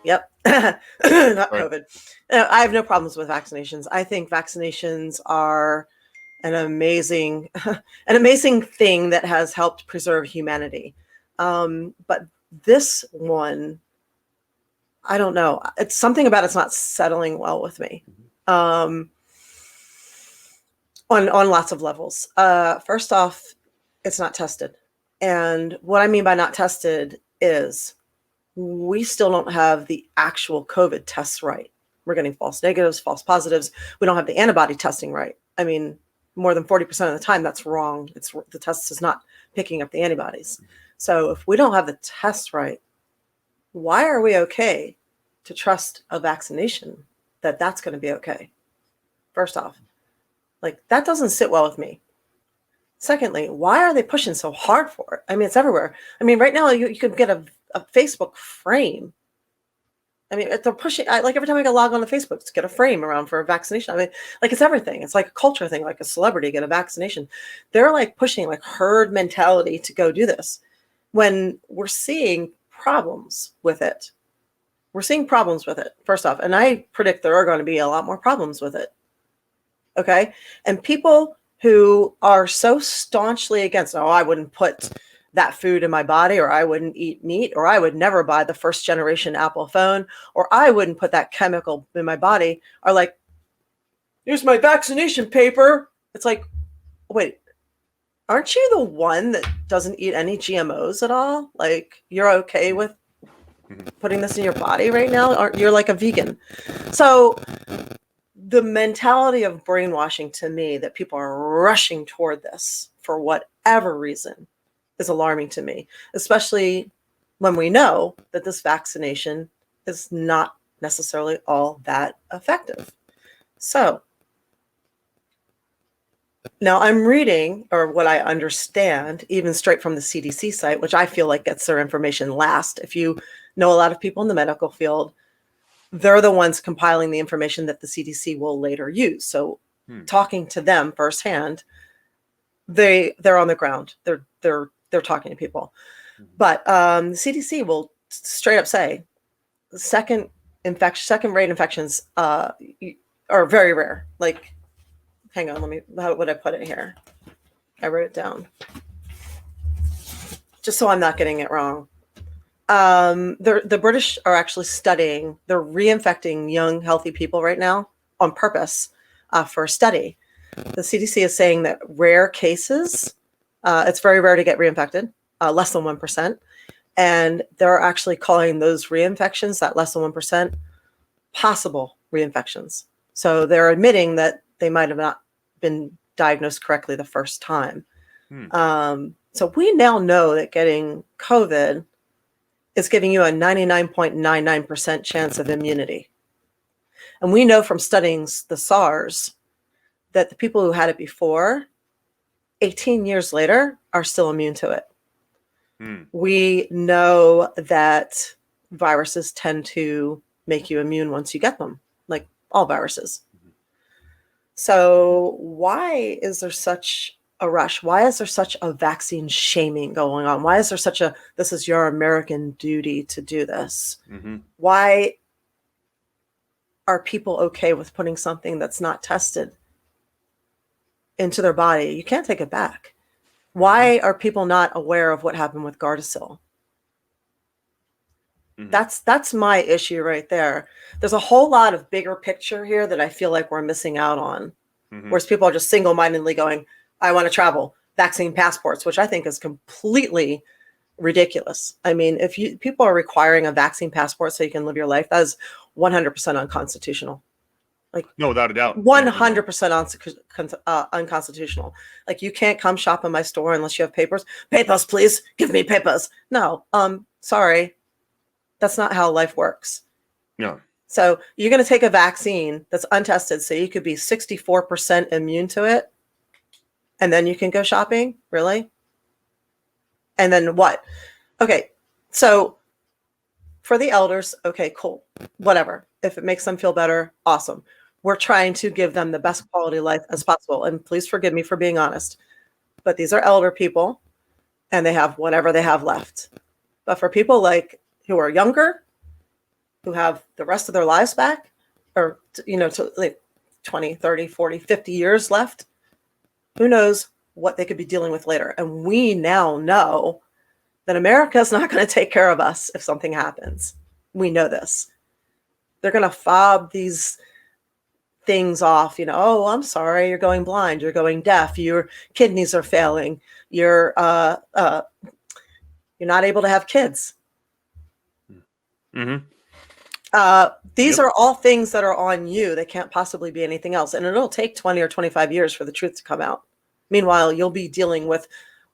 Yep, not COVID. I have no problems with vaccinations. I think vaccinations are an amazing thing that has helped preserve humanity. But this one, I don't know. It's something about it's not settling well with me. On lots of levels. First off, it's not tested. And what I mean by not tested is we still don't have the actual COVID tests right. We're getting false negatives, false positives. We don't have the antibody testing right. I mean, more than 40% of the time, that's wrong. The test is not picking up the antibodies. So if we don't have the tests right, why are we okay to trust a vaccination that's going to be okay? First off, like that doesn't sit well with me. Secondly, why are they pushing so hard for it? I mean, it's everywhere. I mean, right now you could get a Facebook frame. I mean, they're pushing, like every time I log on to Facebook to get a frame around for a vaccination. I mean, like it's everything. It's like a culture thing, like a celebrity get a vaccination. They're like pushing like herd mentality to go do this when we're seeing problems with it. We're seeing problems with it, first off. And I predict there are going to be a lot more problems with it. Okay. And people who are so staunchly against, I wouldn't put that food in my body, or I wouldn't eat meat, or I would never buy the first generation Apple phone, or I wouldn't put that chemical in my body, are like, here's my vaccination paper. It's like, wait, aren't you the one that doesn't eat any GMOs at all? Like you're okay with putting this in your body right now? Or you're like a vegan. So the mentality of brainwashing to me that people are rushing toward this for whatever reason is alarming to me, especially when we know that this vaccination is not necessarily all that effective. So now I'm reading, or what I understand, even straight from the CDC site, which I feel like gets their information last. If you know a lot of people in the medical field, they're the ones compiling the information that the CDC will later use. So talking to them firsthand, they're on the ground. They're talking to people. But the CDC will straight up say second rate infections are very rare. Like, hang on, how would I put it here? I wrote it down just so I'm not getting it wrong. The British are actually studying, they're reinfecting young, healthy people right now on purpose for a study. The CDC is saying that rare cases, it's very rare to get reinfected, less than 1%. And they're actually calling those reinfections, that less than 1%, possible reinfections. So they're admitting that they might have not been diagnosed correctly the first time. So we now know that getting COVID is giving you a 99.99% chance of immunity. And we know from studying the SARS that the people who had it before, 18 years later, are still immune to it. We know that viruses tend to make you immune once you get them, like all viruses. So why is there such a rush? Why is there such a vaccine shaming going on? Why is there such a, this is your American duty to do this? Why are people okay with putting something that's not tested into their body? You can't take it back. Why are people not aware of what happened with Gardasil? That's my issue right there. There's a whole lot of bigger picture here that I feel like we're missing out on. Whereas people are just single-mindedly going, I want to travel, vaccine passports, which I think is completely ridiculous. I mean, if people are requiring a vaccine passport so you can live your life, that is 100% unconstitutional. Like, no, without a doubt, 100% unconstitutional. Like, you can't come shop in my store unless you have papers. Papers, please. Give me papers. No, sorry. That's not how life works. No. So you're going to take a vaccine that's untested, so you could be 64% immune to it, and then you can go shopping? Really? And then what? Okay, so for the elders, okay, cool. Whatever. If it makes them feel better, awesome. We're trying to give them the best quality life as possible. And please forgive me for being honest, but these are elder people and they have whatever they have left. But for people like who are younger, who have the rest of their lives back, or, to like 20, 30, 40, 50 years left, who knows what they could be dealing with later. And we now know that America is not going to take care of us if something happens. We know this. They're going to fob these things off, oh, I'm sorry, you're going blind, you're going deaf, your kidneys are failing, you're not able to have kids. These are all things that are on you. They can't possibly be anything else. And it'll take 20 or 25 years for the truth to come out. Meanwhile, you'll be dealing with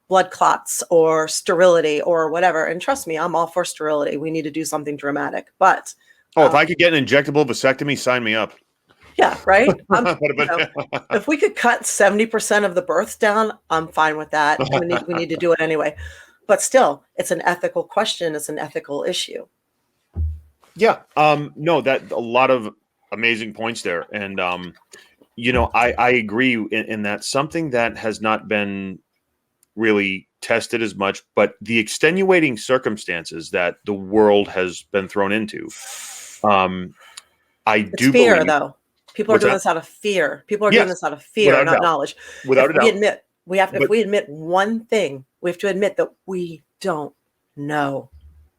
blood clots or sterility or whatever. And trust me, I'm all for sterility. We need to do something dramatic. But if I could get an injectable vasectomy, sign me up. Yeah, right. If we could cut 70% of the births down, I'm fine with that. We need to do it anyway. But still, it's an ethical question. It's an ethical issue. Yeah. No, that a lot of amazing points there. And, I agree in that something that has not been really tested as much, but the extenuating circumstances that the world has been thrown into. I do fear, believe, though. People are doing this out of fear. People are doing this out of fear, not knowledge. Without a doubt. If we admit one thing, we have to admit that we don't know.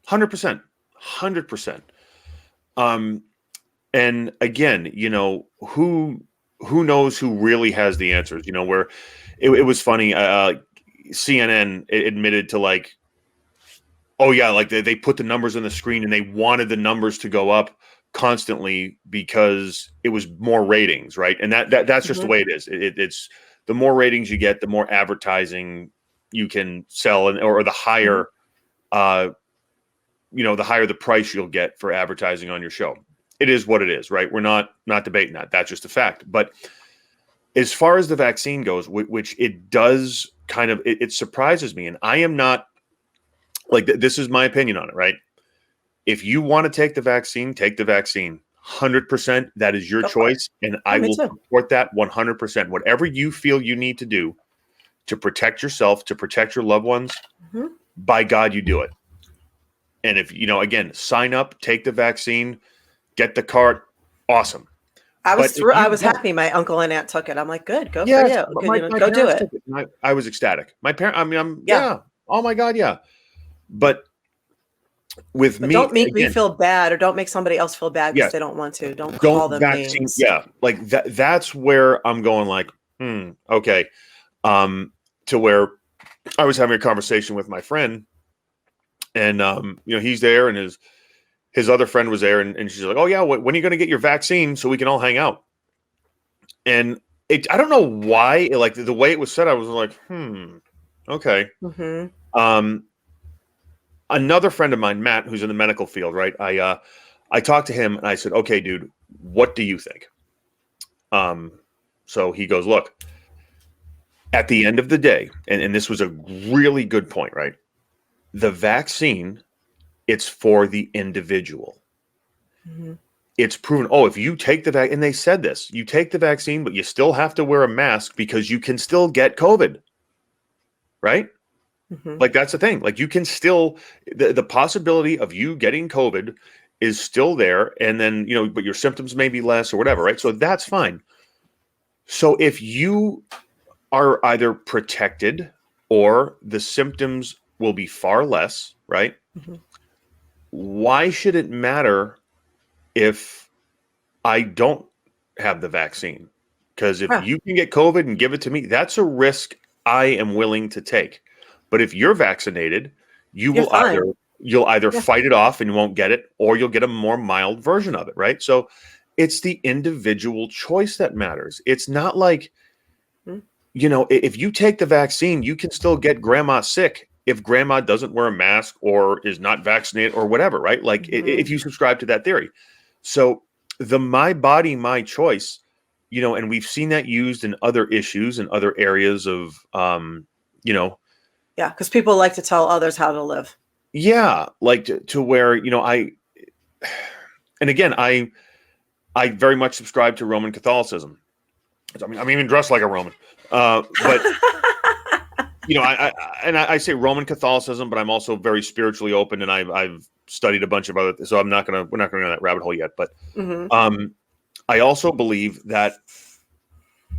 100%. 100%. And again, who knows who really has the answers? Where it was funny. CNN admitted to like, oh yeah, like they put the numbers on the screen and they wanted the numbers to go up constantly because it was more ratings, right? And that's just the way it is. It's the more ratings you get, the more advertising you can sell, or the higher, the higher the price you'll get for advertising on your show. It is what it is, right? We're not debating that. That's just a fact. But as far as the vaccine goes, which it does kind of, it surprises me. And I am not like, this is my opinion on it, right? If you want to take the vaccine, take the vaccine. 100%. That is your choice. And I will support that 100%. Whatever you feel you need to do to protect yourself, to protect your loved ones, Mhm. by God, you do it. And if, again, sign up, take the vaccine, get the cart, awesome. I But was if you don't, happy my uncle and aunt took it. I'm like, good, go for yes, you. but Good, my go do parents it. took it. And I was ecstatic. My parents, Yeah. yeah. Oh my God, yeah. But with But me, don't make me again, feel bad, or don't make somebody else feel bad because yes, they don't want to. Don't call don't them vaccine. names. Yeah, like that's where I'm going. Like, okay. To where I was having a conversation with my friend, and he's there, and his other friend was there, and she's like, "Oh yeah, when are you going to get your vaccine so we can all hang out?" And I don't know why, like the way it was said, I was like, okay. Mm-hmm. Another friend of mine, Matt, who's in the medical field, right? I talked to him and I said, "Okay, dude, what do you think?" So he goes, "Look, at the end of the day," and this was a really good point, right? The vaccine, it's for the individual. Mm-hmm. It's proven. Oh, if you take the vaccine, and they said this, you take the vaccine, but you still have to wear a mask because you can still get COVID, right? Mm-hmm. Like that's the thing. Like you can still, the possibility of you getting COVID is still there, and then but your symptoms may be less or whatever, right? So that's fine. So if you are either protected or the symptoms will be far less, right? Mm-hmm. Why should it matter if I don't have the vaccine? Because if Huh. you can get COVID and give it to me, that's a risk I am willing to take. But if you're vaccinated, You're fine. you'll either Yeah. fight it off and you won't get it, or you'll get a more mild version of it, right? So it's the individual choice that matters. It's not like, Mhm. if you take the vaccine, you can still get grandma sick if grandma doesn't wear a mask or is not vaccinated or whatever, right? Like if you subscribe to that theory. So the my body, my choice, and we've seen that used in other issues and other areas of, Yeah, because people like to tell others how to live. yeah, like to where, and again, I very much subscribe to Roman Catholicism. I mean, I'm even dressed like a Roman, but I say Roman Catholicism, but I'm also very spiritually open, and I've studied a bunch of other. So we're not going to go down that rabbit hole yet. But Mm-hmm. I also believe that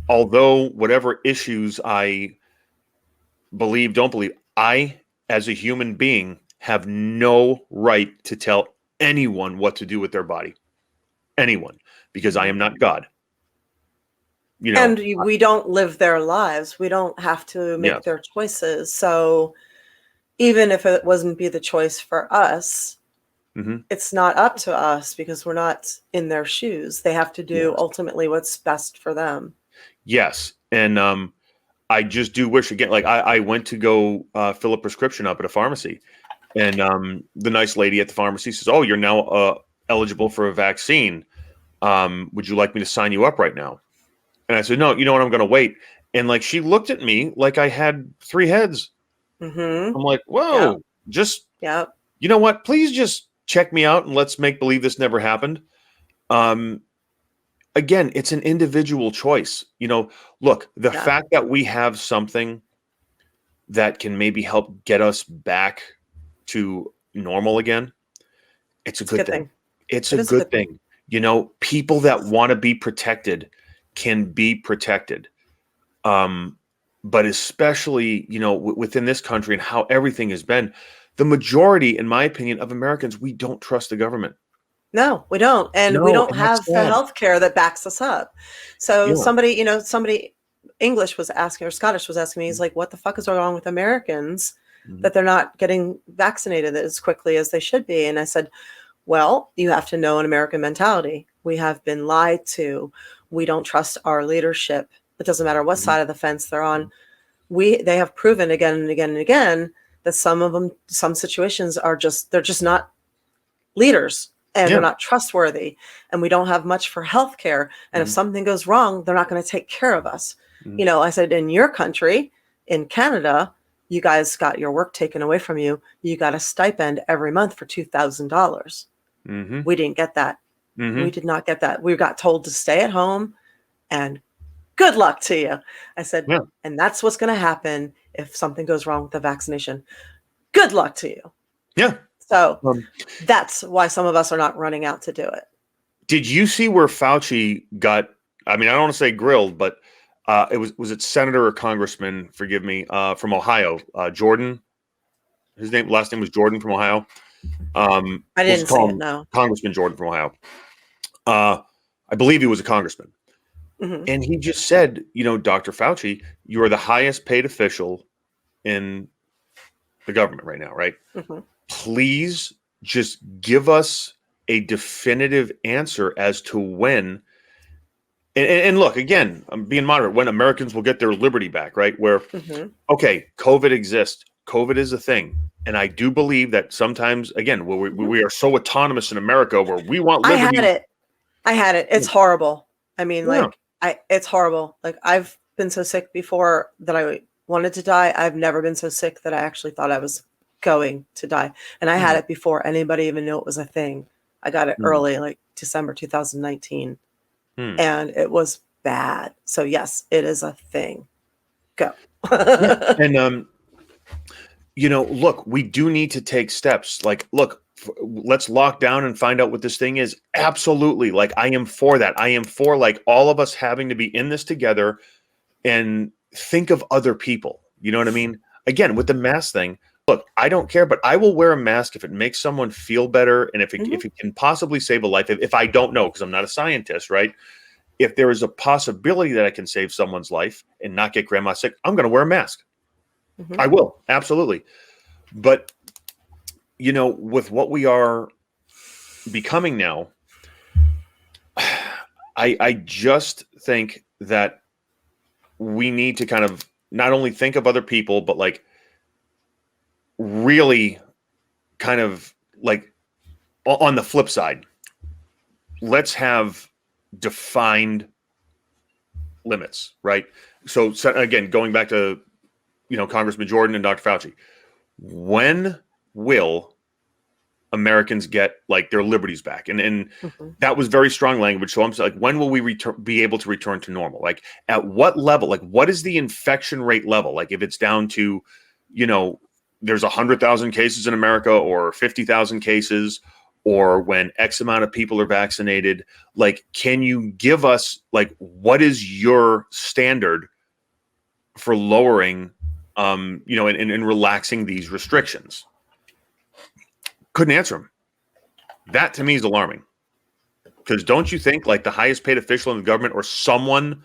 although whatever issues I believe, don't believe, I, as a human being, have no right to tell anyone what to do with their body. Anyone, because I am not God. And we don't live their lives. We don't have to make Yes. their choices. So even if it wasn't be the choice for us, it's not up to us because we're not in their shoes. They have to do ultimately what's best for them. Yes. And I just do wish, again, like I went to go fill a prescription up at a pharmacy, and the nice lady at the pharmacy says, "Oh, you're now eligible for a vaccine. Would you like me to sign you up right now?" And I said, "No, you know what? I'm going to wait." And like she looked at me like I had three heads. Mm-hmm. I'm like, "Whoa, just you know what? Please just check me out and let's make believe this never happened." Again, it's an individual choice. Look, the fact that we have something that can maybe help get us back to normal again, it's a good thing. It's a good thing. People that want to be protected can be protected. But especially, within this country and how everything has been, the majority, in my opinion, of Americans, we don't trust the government. No, we don't. And we No, don't and that's have the sad. health care that backs us up. So Yeah. somebody English was asking, or Scottish was asking me, he's like, what the fuck is wrong with Americans Mhm. that they're not getting vaccinated as quickly as they should be? And I said, well, you have to know an American mentality. We have been lied to. We don't trust our leadership. It doesn't matter what side of the fence they're on. They have proven again and again and again that some situations they're just not leaders, and they're not trustworthy, and we don't have much for healthcare. And if something goes wrong, they're not going to take care of us. I said, in your country, in Canada, you guys got your work taken away from you. You got a stipend every month for $2,000. We didn't get that. We did not get that. We got told to stay at home and Good luck to you. I said, Yeah. and that's what's going to happen if something goes wrong with the vaccination. Good luck to you. Yeah. So that's why some of us are not running out to do it. Did you see where Fauci got, I mean, I don't want to say grilled, but was it senator or congressman, forgive me, from Ohio, Jordan? Last name was Jordan from Ohio. I didn't see it, no. Congressman Jordan from Ohio. I believe he was a congressman. Mm-hmm. And he just said, Dr. Fauci, you are the highest paid official in the government right now, right? Mm-hmm. Please just give us a definitive answer as to when. And look, again, I'm being moderate, when Americans will get their liberty back, right? Where, okay, COVID exists. COVID is a thing. And I do believe that sometimes, again, we are so autonomous in America where we want liberty. I had it. It's horrible. I mean, it's horrible. Like, I've been so sick before that I wanted to die. I've never been so sick that I actually thought I was going to die. And I had it before anybody even knew it was a thing. I got it early, like December 2019. And it was bad. So yes, it is a thing. Go. And, look, we do need to take steps. Like, look, let's lock down and find out what this thing is. Absolutely. Like, I am for that. I am for, like, all of us having to be in this together and think of other people. You know what I mean? Again, with the mask thing, look, I don't care, but I will wear a mask if it makes someone feel better. And if it can possibly save a life, if I don't know, because I'm not a scientist, right? If there is a possibility that I can save someone's life and not get grandma sick, I'm going to wear a mask. I will. Absolutely. But, with what we are becoming now, I just think that we need to kind of not only think of other people, but like really kind of like on the flip side, let's have defined limits, right? So again, going back to, Congressman Jordan and Dr. Fauci, when will Americans get like their liberties back? And that was very strong language. So I'm like, when will we be able to return to normal? Like, at what level? Like, what is the infection rate level? Like, if it's down to, there's 100,000 cases in America or 50,000 cases, or when X amount of people are vaccinated, like, can you give us, like, what is your standard for lowering, and relaxing these restrictions? Couldn't answer them. That to me is alarming. Because don't you think, like, the highest paid official in the government or someone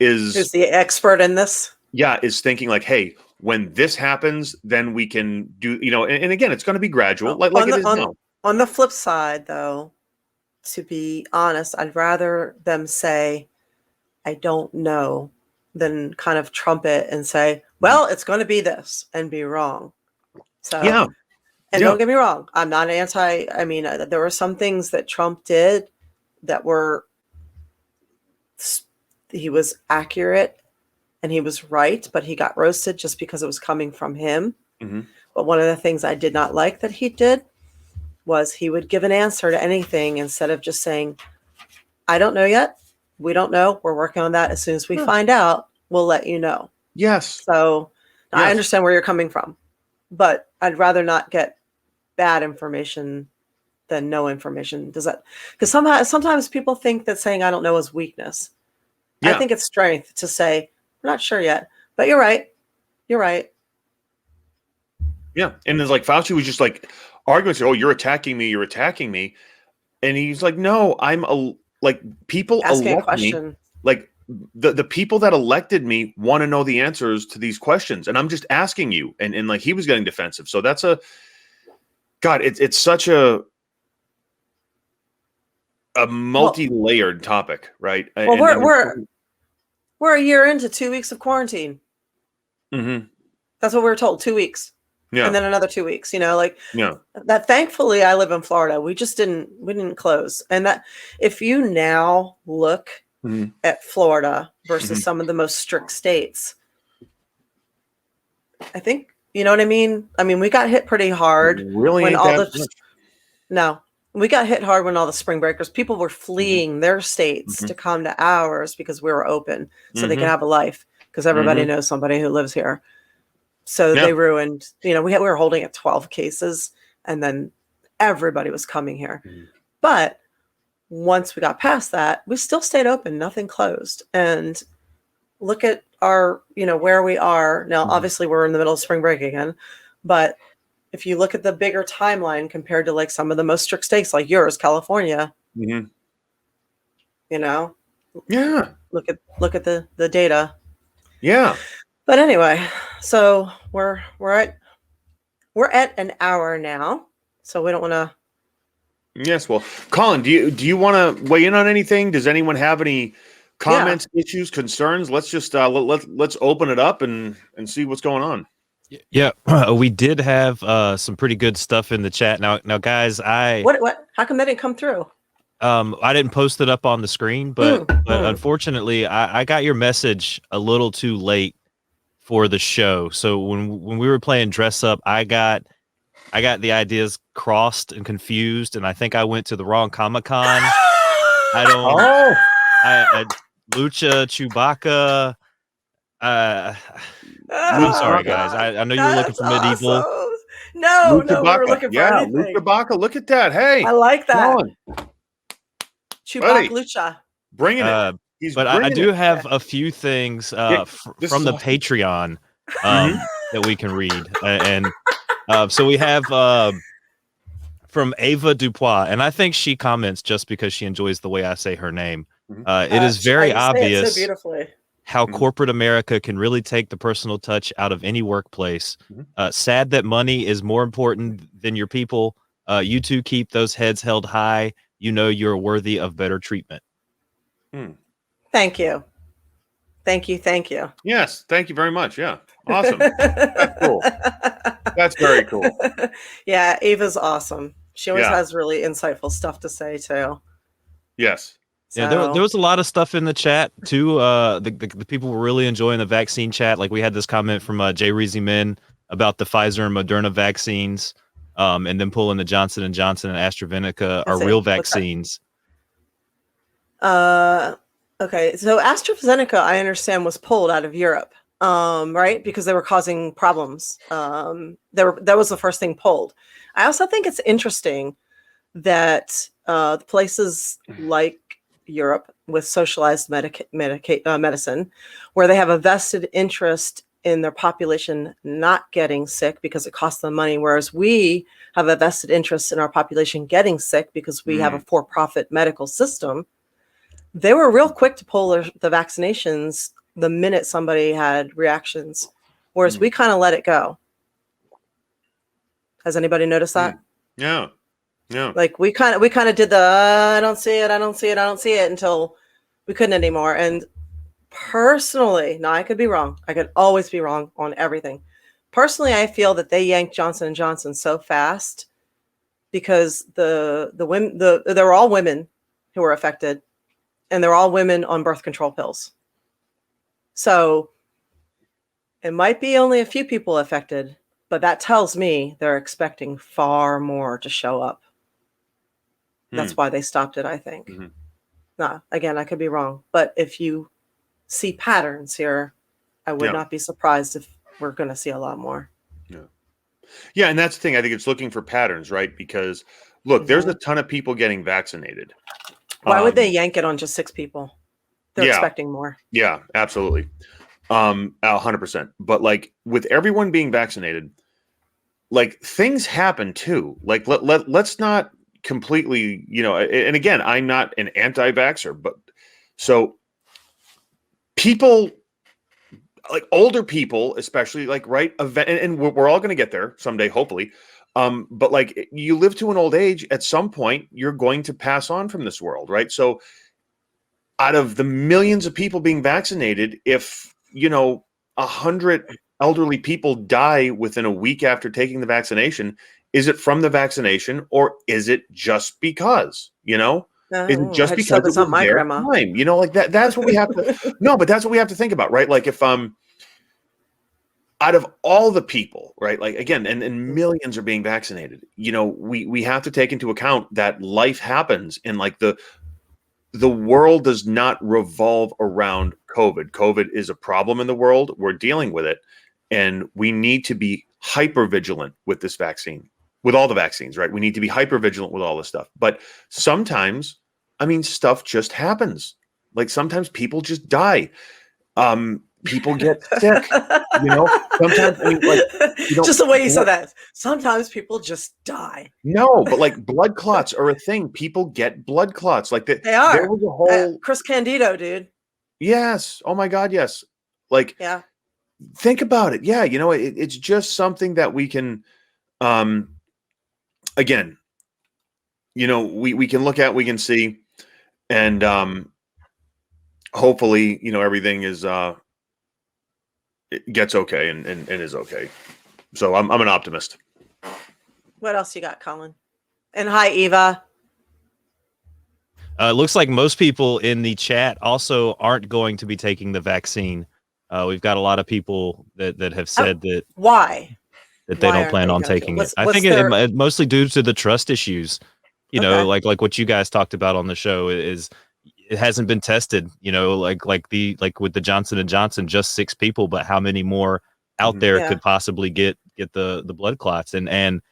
who's the expert in this? Yeah, is thinking like, hey, when this happens, then we can do, and again, it's going to be gradual, like it is now. On the flip side, though, to be honest, I'd rather them say, I don't know, than kind of trumpet and say, well, it's going to be this, and be wrong. So, don't get me wrong, I'm not I mean, there were some things that Trump did that he was accurate and he was right, but he got roasted just because it was coming from him. But one of the things I did not like that he did was he would give an answer to anything instead of just saying, I don't know yet. We don't know. We're working on that. As soon as we find out, we'll let you know. Yes. So I understand where you're coming from, but I'd rather not get bad information than no information. Does that? Because sometimes people think that saying I don't know is weakness. I think it's strength to say we're not sure yet, but you're right. You're right. Yeah, and it's like Fauci was just like arguing, saying, "Oh, you're attacking me. You're attacking me," and he's like, "No, I'm people elect me. Like the people that elected me want to know the answers to these questions, and I'm just asking you." And like he was getting defensive. So that's it's such a multi-layered topic, right? Well, we're a year into 2 weeks of quarantine. That's what we were told, 2 weeks. Yeah. And then another 2 weeks, that. Thankfully I live in Florida. We didn't close. And that if you now look at Florida versus some of the most strict states, I think, you know what I mean? I mean, we got hit pretty hard. Really? When ain't all that much. No, We got hit hard when all the spring breakers, people were fleeing their states to come to ours because we were open so they could have a life, because everybody knows somebody who lives here. So they ruined, we were holding at 12 cases, and then everybody was coming here. But once we got past that, we still stayed open, nothing closed. And look at our, where we are now. Obviously we're in the middle of spring break again, but if you look at the bigger timeline compared to like some of the most strict states like yours, California, look at the data. Yeah. But anyway, so we're at an hour now, so we don't want to. Yes. Well, Colin, do you want to weigh in on anything? Does anyone have any comments, issues, concerns? Let's just let's open it up and see what's going on. Yeah, we did have some pretty good stuff in the chat. Now, guys, what? How come that didn't come through? I didn't post it up on the screen, but unfortunately, I got your message a little too late for the show. So when we were playing dress up, I got the ideas crossed and confused, and I think I went to the wrong Comic-Con. I Lucha Chewbacca. I'm sorry, guys. I know you were looking for medieval. Awesome. No, we were looking for anything. Lucha Chewbacca. Look at that. Hey, I like that. Chewbacca Lucha. Bringing it. But I do have a few things from the Patreon that we can read. And so we have from Ava Dupois, and I think she comments just because she enjoys the way I say her name. It is very obvious so beautifully how corporate America can really take the personal touch out of any workplace. Sad that money is more important than your people. You two keep those heads held high. You're worthy of better treatment. Thank you. Thank you. Yes, thank you very much. Yeah, awesome. That's cool. That's very cool. Yeah, Ava's awesome. She always has really insightful stuff to say too. Yes. So. Yeah, there was a lot of stuff in the chat too. The people were really enjoying the vaccine chat. Like we had this comment from Jay Reezy Min about the Pfizer and Moderna vaccines, and then pulling the Johnson and Johnson and AstraZeneca are real vaccines. Okay, so AstraZeneca, I understand, was pulled out of Europe, right? Because they were causing problems. That was the first thing pulled. I also think it's interesting that places like Europe with socialized medicine, where they have a vested interest in their population not getting sick because it costs them money, whereas we have a vested interest in our population getting sick because we have a for-profit medical system. They were real quick to pull the vaccinations the minute somebody had reactions, whereas we kind of let it go. Has anybody noticed that? Yeah. Like we kind of did the I don't see it until we couldn't anymore. And personally, now I could be wrong. I could always be wrong on everything. Personally, I feel that they yanked Johnson & Johnson so fast because the women, they're all women who were affected, and they're all women on birth control pills. So it might be only a few people affected, but that tells me they're expecting far more to show up. That's why they stopped it, I think. Nah, again, I could be wrong. But if you see patterns here, I would not be surprised if we're going to see a lot more. Yeah, and that's the thing. I think it's looking for patterns, right? Because, look, there's a ton of people getting vaccinated. Why would they yank it on just 6 people? They're expecting more. Yeah, absolutely. 100%. But, like, with everyone being vaccinated, like, things happen, too. Like, let's not completely, and again, I'm not an anti-vaxxer, but so people, like older people, especially, like, right, and we're all going to get there someday, hopefully. But like, you live to an old age, at some point, you're going to pass on from this world, right? So out of the millions of people being vaccinated, if, 100 elderly people die within a week after taking the vaccination, is it from the vaccination, or is it just because, is it just because it's not my grandma time? Like that's what we have to, no, but that's what we have to think about, right? Like if, out of all the people, right? Like again, and millions are being vaccinated. You know, we have to take into account that life happens, and like the world does not revolve around COVID. COVID is a problem in the world. We're dealing with it, and we need to be hyper vigilant with this vaccine, with all the vaccines, right? We need to be hyper vigilant with all this stuff. But sometimes, I mean, stuff just happens. Like sometimes people just die. People get sick. You know, sometimes I mean, like just the way you said that. Sometimes people just die. No, but like blood clots are a thing. People get blood clots. Like that. They are. There was a whole Chris Candido, dude. Yes. Oh my God. Yes. Like, yeah. Think about it. Yeah. You know, it's just something that we can, again, you know, we can look at, we can see, and hopefully, you know, everything is it gets okay and is okay. So I'm an optimist. What else you got, Colin? And hi, Eva. It looks like most people in the chat also aren't going to be taking the vaccine. We've got a lot of people that have said that why that they don't plan on taking it. I think it mostly due to the trust issues. You know, like what you guys talked about on the show is it hasn't been tested. You know, like with the Johnson & Johnson, just 6 people, but how many more out there could possibly get the blood clots and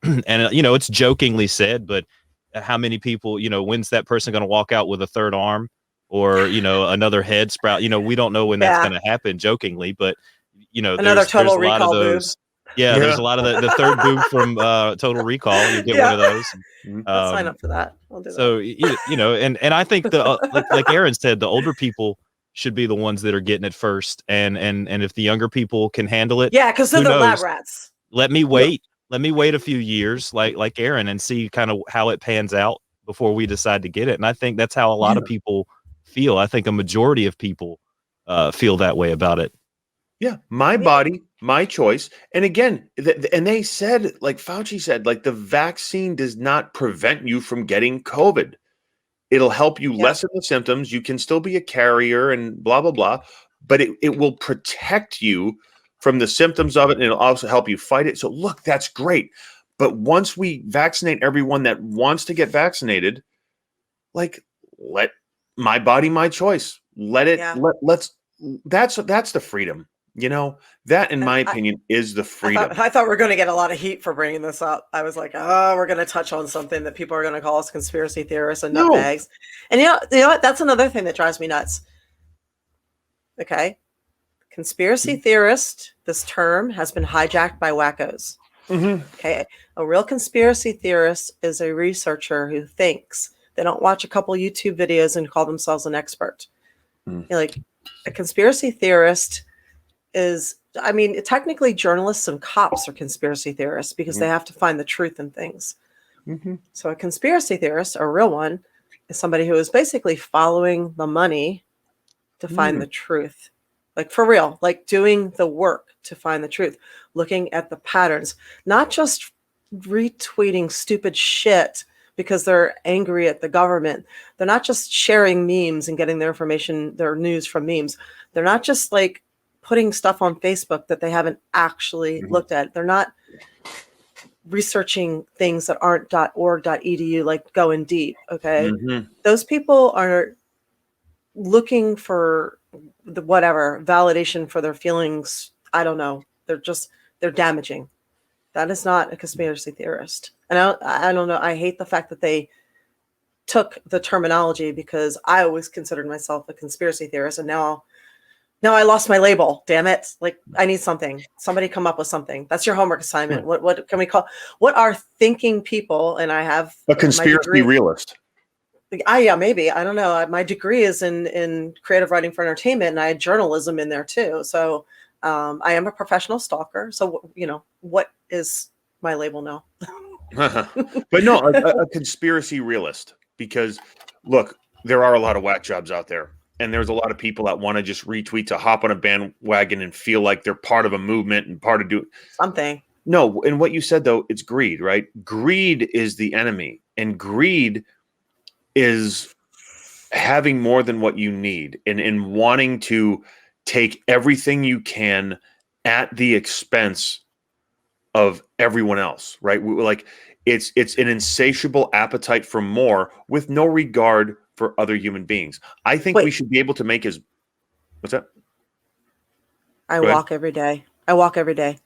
you know, it's jokingly said, but how many people, you know, when's that person going to walk out with a third arm or, you know, another head sprout? You know, we don't know when that's going to happen, jokingly, but you know, another there's a lot of boob. those. Yeah, there's a lot of the third boob from Total Recall. You get one of those. I'll sign up for that. I'll do so that. you know, and I think the like Aaron said, the older people should be the ones that are getting it first, and if the younger people can handle it, because they're the lab rats. Let me wait. Let me wait a few years, like Aaron, and see kind of how it pans out before we decide to get it. And I think that's how a lot of people feel. I think a majority of people feel that way about it. Yeah, my body, my choice. And again, and they said, like Fauci said, like the vaccine does not prevent you from getting COVID. It'll help you lessen the symptoms. You can still be a carrier and blah, blah, blah. But it will protect you from the symptoms of it, and it'll also help you fight it. So look, that's great. But once we vaccinate everyone that wants to get vaccinated, like let my body, my choice. Let it. Let's. That's the freedom. You know, that, in my opinion, is the freedom. I thought we were going to get a lot of heat for bringing this up. I was like, oh, we're going to touch on something that people are going to call us conspiracy theorists and nutbags. And you know what? That's another thing that drives me nuts. Okay. Conspiracy theorist, this term has been hijacked by wackos. Okay. A real conspiracy theorist is a researcher who thinks. They don't watch a couple YouTube videos and call themselves an expert. You're like, a conspiracy theorist is, I mean, technically journalists and cops are conspiracy theorists because they have to find the truth in things. So a conspiracy theorist, a real one, is somebody who is basically following the money to find the truth. Like for real, like doing the work to find the truth, looking at the patterns, not just retweeting stupid shit because they're angry at the government. They're not just sharing memes and getting their information, their news from memes. They're not just like putting stuff on Facebook that they haven't actually looked at. They're not researching things that aren't .org.edu, like going deep. Okay. Those people are looking for the whatever validation for their feelings. I don't know. They're damaging. That is not a conspiracy theorist. And I don't know. I hate the fact that they took the terminology because I always considered myself a conspiracy theorist. And now I lost my label. Damn it. Like I need something. Somebody come up with something. That's your homework assignment. What can we call, what are thinking people? And I have a conspiracy realist. Yeah, maybe. I don't know. My degree is in creative writing for entertainment, and I had journalism in there too. So I am a professional stalker. So, you know, what is my label now? But no, a conspiracy realist, because look, there are a lot of whack jobs out there. And there's a lot of people that want to just retweet to hop on a bandwagon and feel like they're part of a movement and part of doing something. No, and what you said, though, it's greed, right? Greed is the enemy. And greed is having more than what you need and wanting to take everything you can at the expense of everyone else, right? Like it's an insatiable appetite for more with no regard for other human beings. I think we should be able to make what's that? I walk every day. I walk every day.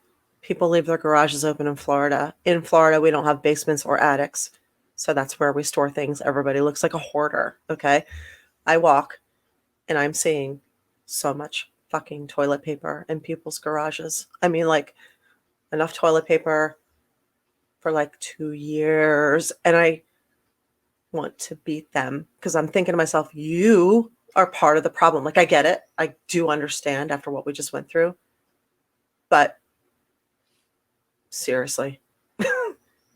People leave their garages open in Florida. In Florida, we don't have basements or attics. So that's where we store things. Everybody looks like a hoarder. Okay. I walk and I'm seeing so much fucking toilet paper in people's garages. I mean, like enough toilet paper for like 2 years. And I want to beat them because I'm thinking to myself, you are part of the problem. Like, I get it. I do understand after what we just went through. But seriously,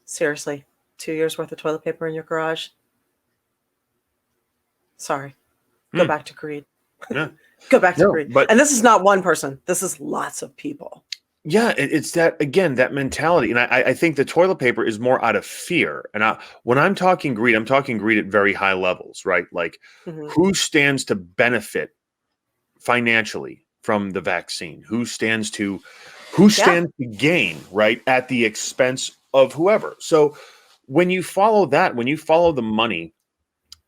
seriously, 2 years worth of toilet paper in your garage. Sorry. Go back to greed. Yeah. Go back to greed. And this is not one person. This is lots of people. Yeah, it's that, again, that mentality. And I think the toilet paper is more out of fear. And when I'm talking greed at very high levels, right? Like who stands to benefit financially from the vaccine? Who stands to gain, right, at the expense of whoever? So when you follow that, when you follow the money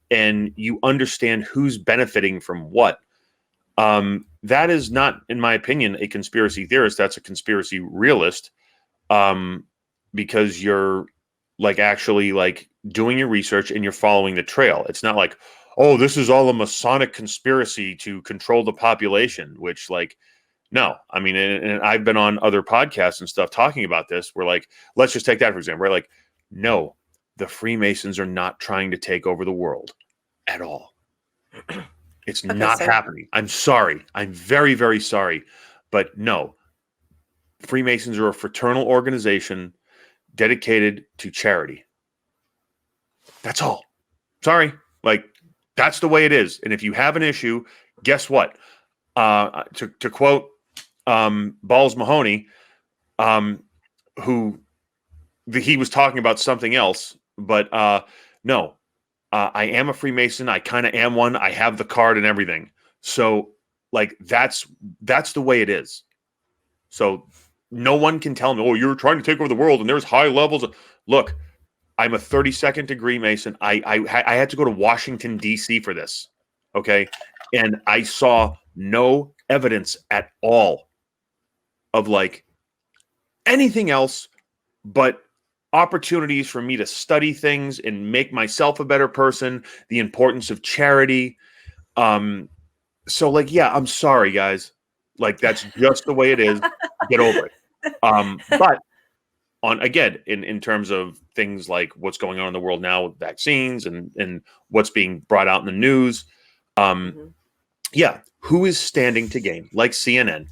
and you understand who's benefiting from what, that is not, in my opinion, a conspiracy theorist. That's a conspiracy realist, because you're like actually like doing your research and you're following the trail. It's not like, oh, this is all a Masonic conspiracy to control the population, which like, no, I mean, and I've been on other podcasts and stuff talking about this. We're like, let's just take that, for example. We're like, no, the Freemasons are not trying to take over the world at all. It's not happening. I'm sorry. I'm very, very sorry. But no, Freemasons are a fraternal organization dedicated to charity. That's all. Sorry. Like, that's the way it is. And if you have an issue, guess what? To quote Balls Mahoney, he was talking about something else, but no. I am a Freemason. I kind of am one. I have the card and everything. So like, that's the way it is. So no one can tell me, oh, you're trying to take over the world and there's high levels of... Look, I'm a 32nd degree Mason. I had to go to Washington, D.C. for this. Okay. And I saw no evidence at all of like anything else but opportunities for me to study things and make myself a better person, the importance of charity. So like, yeah, I'm sorry, guys. Like, that's just the way it is. Get over it. But again, in terms of things like what's going on in the world now with vaccines and what's being brought out in the news, yeah, who is standing to gain? Like CNN,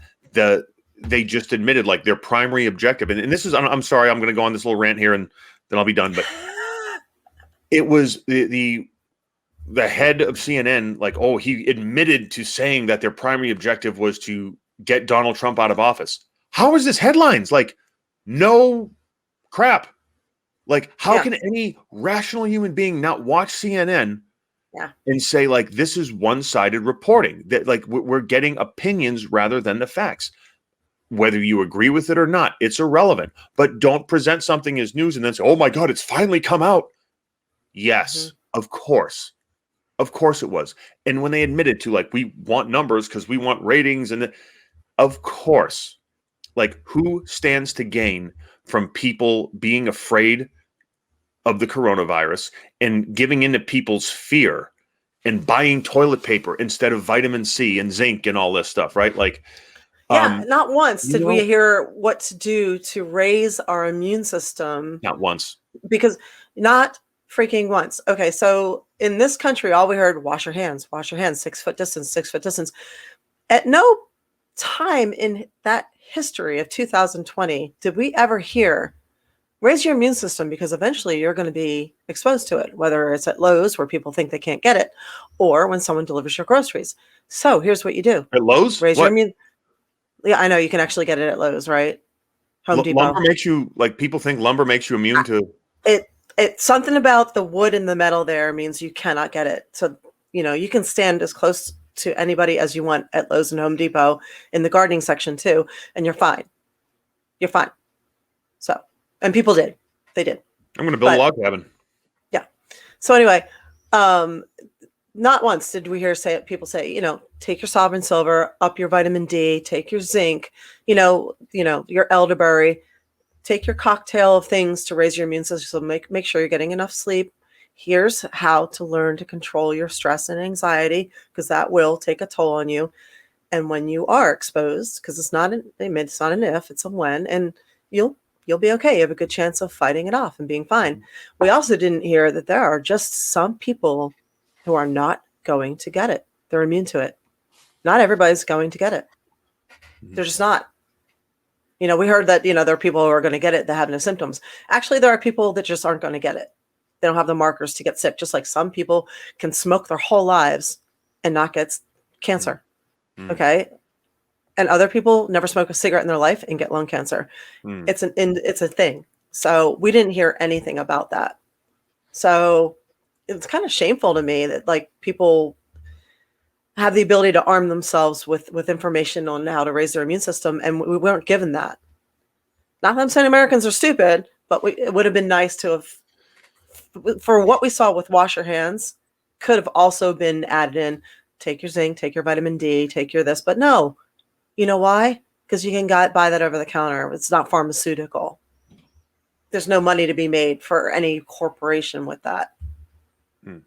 they just admitted like their primary objective, and this is, I'm sorry, I'm going to go on this little rant here and then I'll be done. But it was the head of CNN, like, oh, he admitted to saying that their primary objective was to get Donald Trump out of office. How is this headlines? Like, no crap. Like, how can any rational human being not watch CNN and say like, this is one-sided reporting, that like we're getting opinions rather than the facts? Whether you agree with it or not, it's irrelevant. But don't present something as news and then say, oh my God, it's finally come out. Yes, of course. Of course it was. And when they admitted to like, we want numbers because we want ratings, and of course, like, who stands to gain from people being afraid of the coronavirus and giving into people's fear and buying toilet paper instead of vitamin C and zinc and all this stuff, right? Like, not once did we hear what to do to raise our immune system. Not once. Because not freaking once. Okay, so in this country, all we heard, wash your hands, 6 foot distance, 6 foot distance. At no time in that history of 2020 did we ever hear, raise your immune system because eventually you're going to be exposed to it, whether it's at Lowe's where people think they can't get it, or when someone delivers your groceries. So here's what you do. At Lowe's? Raise your immune. Yeah, I know you can actually get it at Lowe's, right? Home Depot. Lumber makes you, like, people think lumber makes you immune to... It's something about the wood and the metal there means you cannot get it. So, you can stand as close to anybody as you want at Lowe's and Home Depot in the gardening section too, and you're fine. You're fine. And people did. They did. I'm going to build a log cabin. Yeah. So anyway, not once did we hear people say, take your sovereign silver, up your vitamin D, take your zinc, your elderberry, take your cocktail of things to raise your immune system. So make sure you're getting enough sleep. Here's how to learn to control your stress and anxiety, because that will take a toll on you. And when you are exposed, because it's not an if, it's a when, and you'll be okay. You have a good chance of fighting it off and being fine. We also didn't hear that there are just some people who are not going to get it. They're immune to it. Not everybody's going to get it. They're just not. We heard that, there are people who are going to get it that have no symptoms. Actually, there are people that just aren't going to get it. They don't have the markers to get sick, just like some people can smoke their whole lives and not get cancer. Okay. And other people never smoke a cigarette in their life and get lung cancer. It's a thing. So we didn't hear anything about that. So it's kind of shameful to me that people have the ability to arm themselves with information on how to raise their immune system, and we weren't given that. Not that I'm saying Americans are stupid, but it would have been nice to have, for what we saw with wash your hands, could have also been added in. Take your zinc, take your vitamin D, take your this, but no. You know why? Because you can buy that over the counter. It's not pharmaceutical. There's no money to be made for any corporation with that. Matter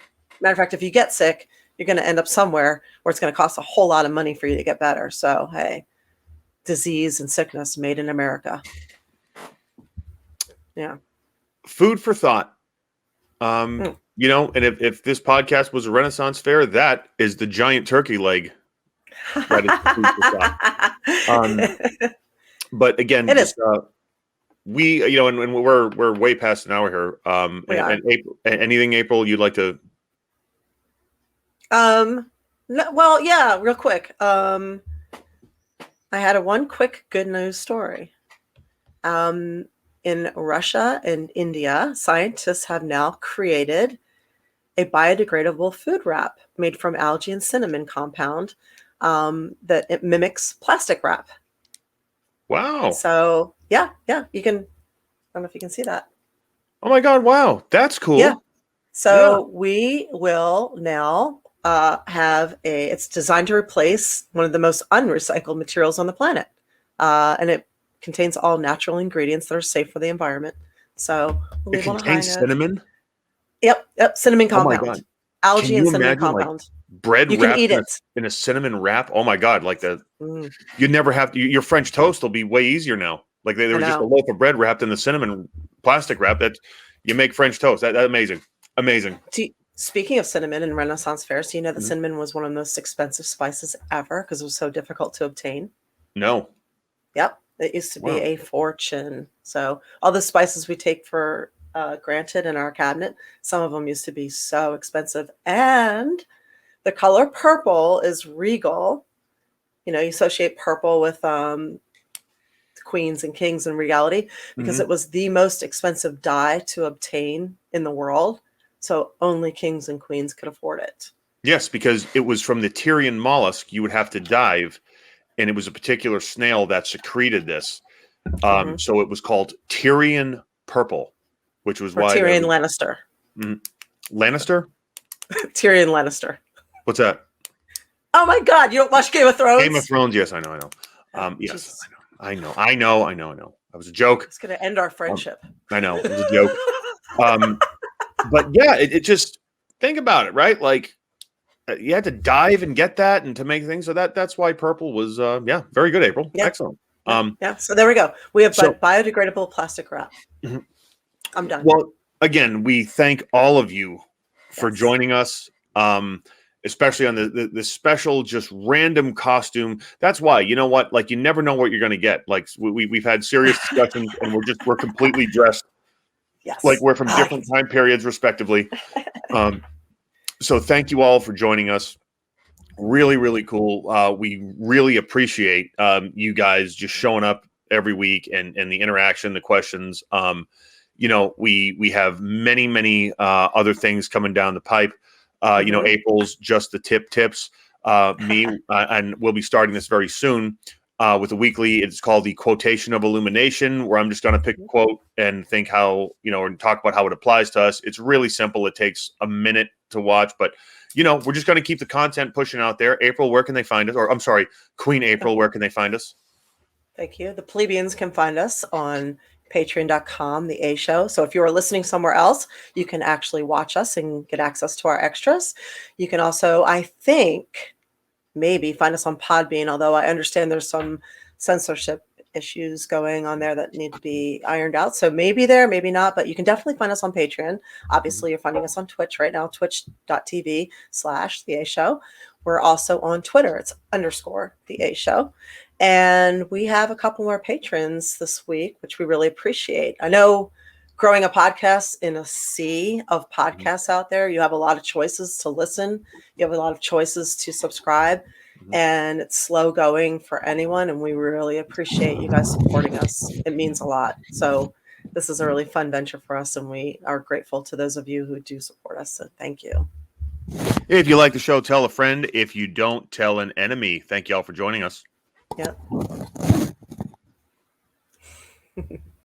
of fact, if you get sick, you're going to end up somewhere where it's going to cost a whole lot of money for you to get better. So, hey, disease and sickness made in America. Yeah. Food for thought. And if this podcast was a Renaissance fair, that is the giant turkey leg. That is food for thought. But again, it is. We, and we're way past an hour here. And April, anything, April, you'd like to? Well, yeah, real quick. I had one quick good news story. In Russia and India, scientists have now created a biodegradable food wrap made from algae and cinnamon compound that it mimics plastic wrap. Wow. So, yeah, you can, I don't know if you can see that. Oh my God, wow. That's cool. Yeah. So we will now it's designed to replace one of the most unrecycled materials on the planet. And it contains all natural ingredients that are safe for the environment. So it contains cinnamon? Yep. Cinnamon compound. Oh my God. Algae and cinnamon compound. Bread you wrapped can eat it in a cinnamon wrap. Oh my God. You never have to, your French toast will be way easier now. Like they were just a loaf of bread wrapped in the cinnamon plastic wrap that you make French toast. That's amazing. Amazing. Speaking of cinnamon and Renaissance fairs, do you know that cinnamon was one of the most expensive spices ever because it was so difficult to obtain? No. Yep. It used to be a fortune. So all the spices we take for granted in our cabinet, some of them used to be so expensive. And the color purple is regal. You associate purple with queens and kings in reality because it was the most expensive dye to obtain in the world. So only kings and queens could afford it. Yes, because it was from the Tyrian mollusk. You would have to dive, and it was a particular snail that secreted this. So it was called Tyrian purple, which was why Tyrion Lannister. Lannister? Tyrion Lannister. What's that? Oh my God! You don't watch Game of Thrones? Game of Thrones. Yes, I know. Yes, I know. That was a joke. It's going to end our friendship. I know. It was a joke. But yeah, it just, think about it, right? Like you had to dive and get that and to make things. So that's why purple was, very good, April. Yeah. Excellent. So there we go. We have biodegradable plastic wrap. I'm done. Well, again, we thank all of you for joining us, especially on the special, just random costume. That's why, you know what? Like, you never know what you're going to get. Like we've had serious discussions and we're completely dressed. Yes. Like we're from different time periods, respectively. So thank you all for joining us. Really, really cool. We really appreciate you guys just showing up every week and the interaction, the questions. We have many other things coming down the pipe. April's just the tips. And we'll be starting this very soon. with the weekly. It's called the Quotation of Illumination, where I'm just going to pick a quote and think how, and talk about how it applies to us. It's really simple. It takes a minute to watch, but we're just going to keep the content pushing out there. April, where can they find us? Or I'm sorry, Queen April, where can they find us? Thank you. The plebeians can find us on patreon.com, the A Show. So if you are listening somewhere else, you can actually watch us and get access to our extras. You can also, I think, maybe find us on Podbean, although I understand there's some censorship issues going on there that need to be ironed out. So maybe there, maybe not, but you can definitely find us on Patreon. Obviously, you're finding us on Twitch right now, twitch.tv/The A Show. We're also on Twitter. It's _The A Show. And we have a couple more patrons this week, which we really appreciate. I know growing a podcast in a sea of podcasts out there, you have a lot of choices to listen. You have a lot of choices to subscribe. And it's slow going for anyone. And we really appreciate you guys supporting us. It means a lot. So this is a really fun venture for us. And we are grateful to those of you who do support us. So thank you. If you like the show, tell a friend. If you don't, tell an enemy. Thank you all for joining us. Yep.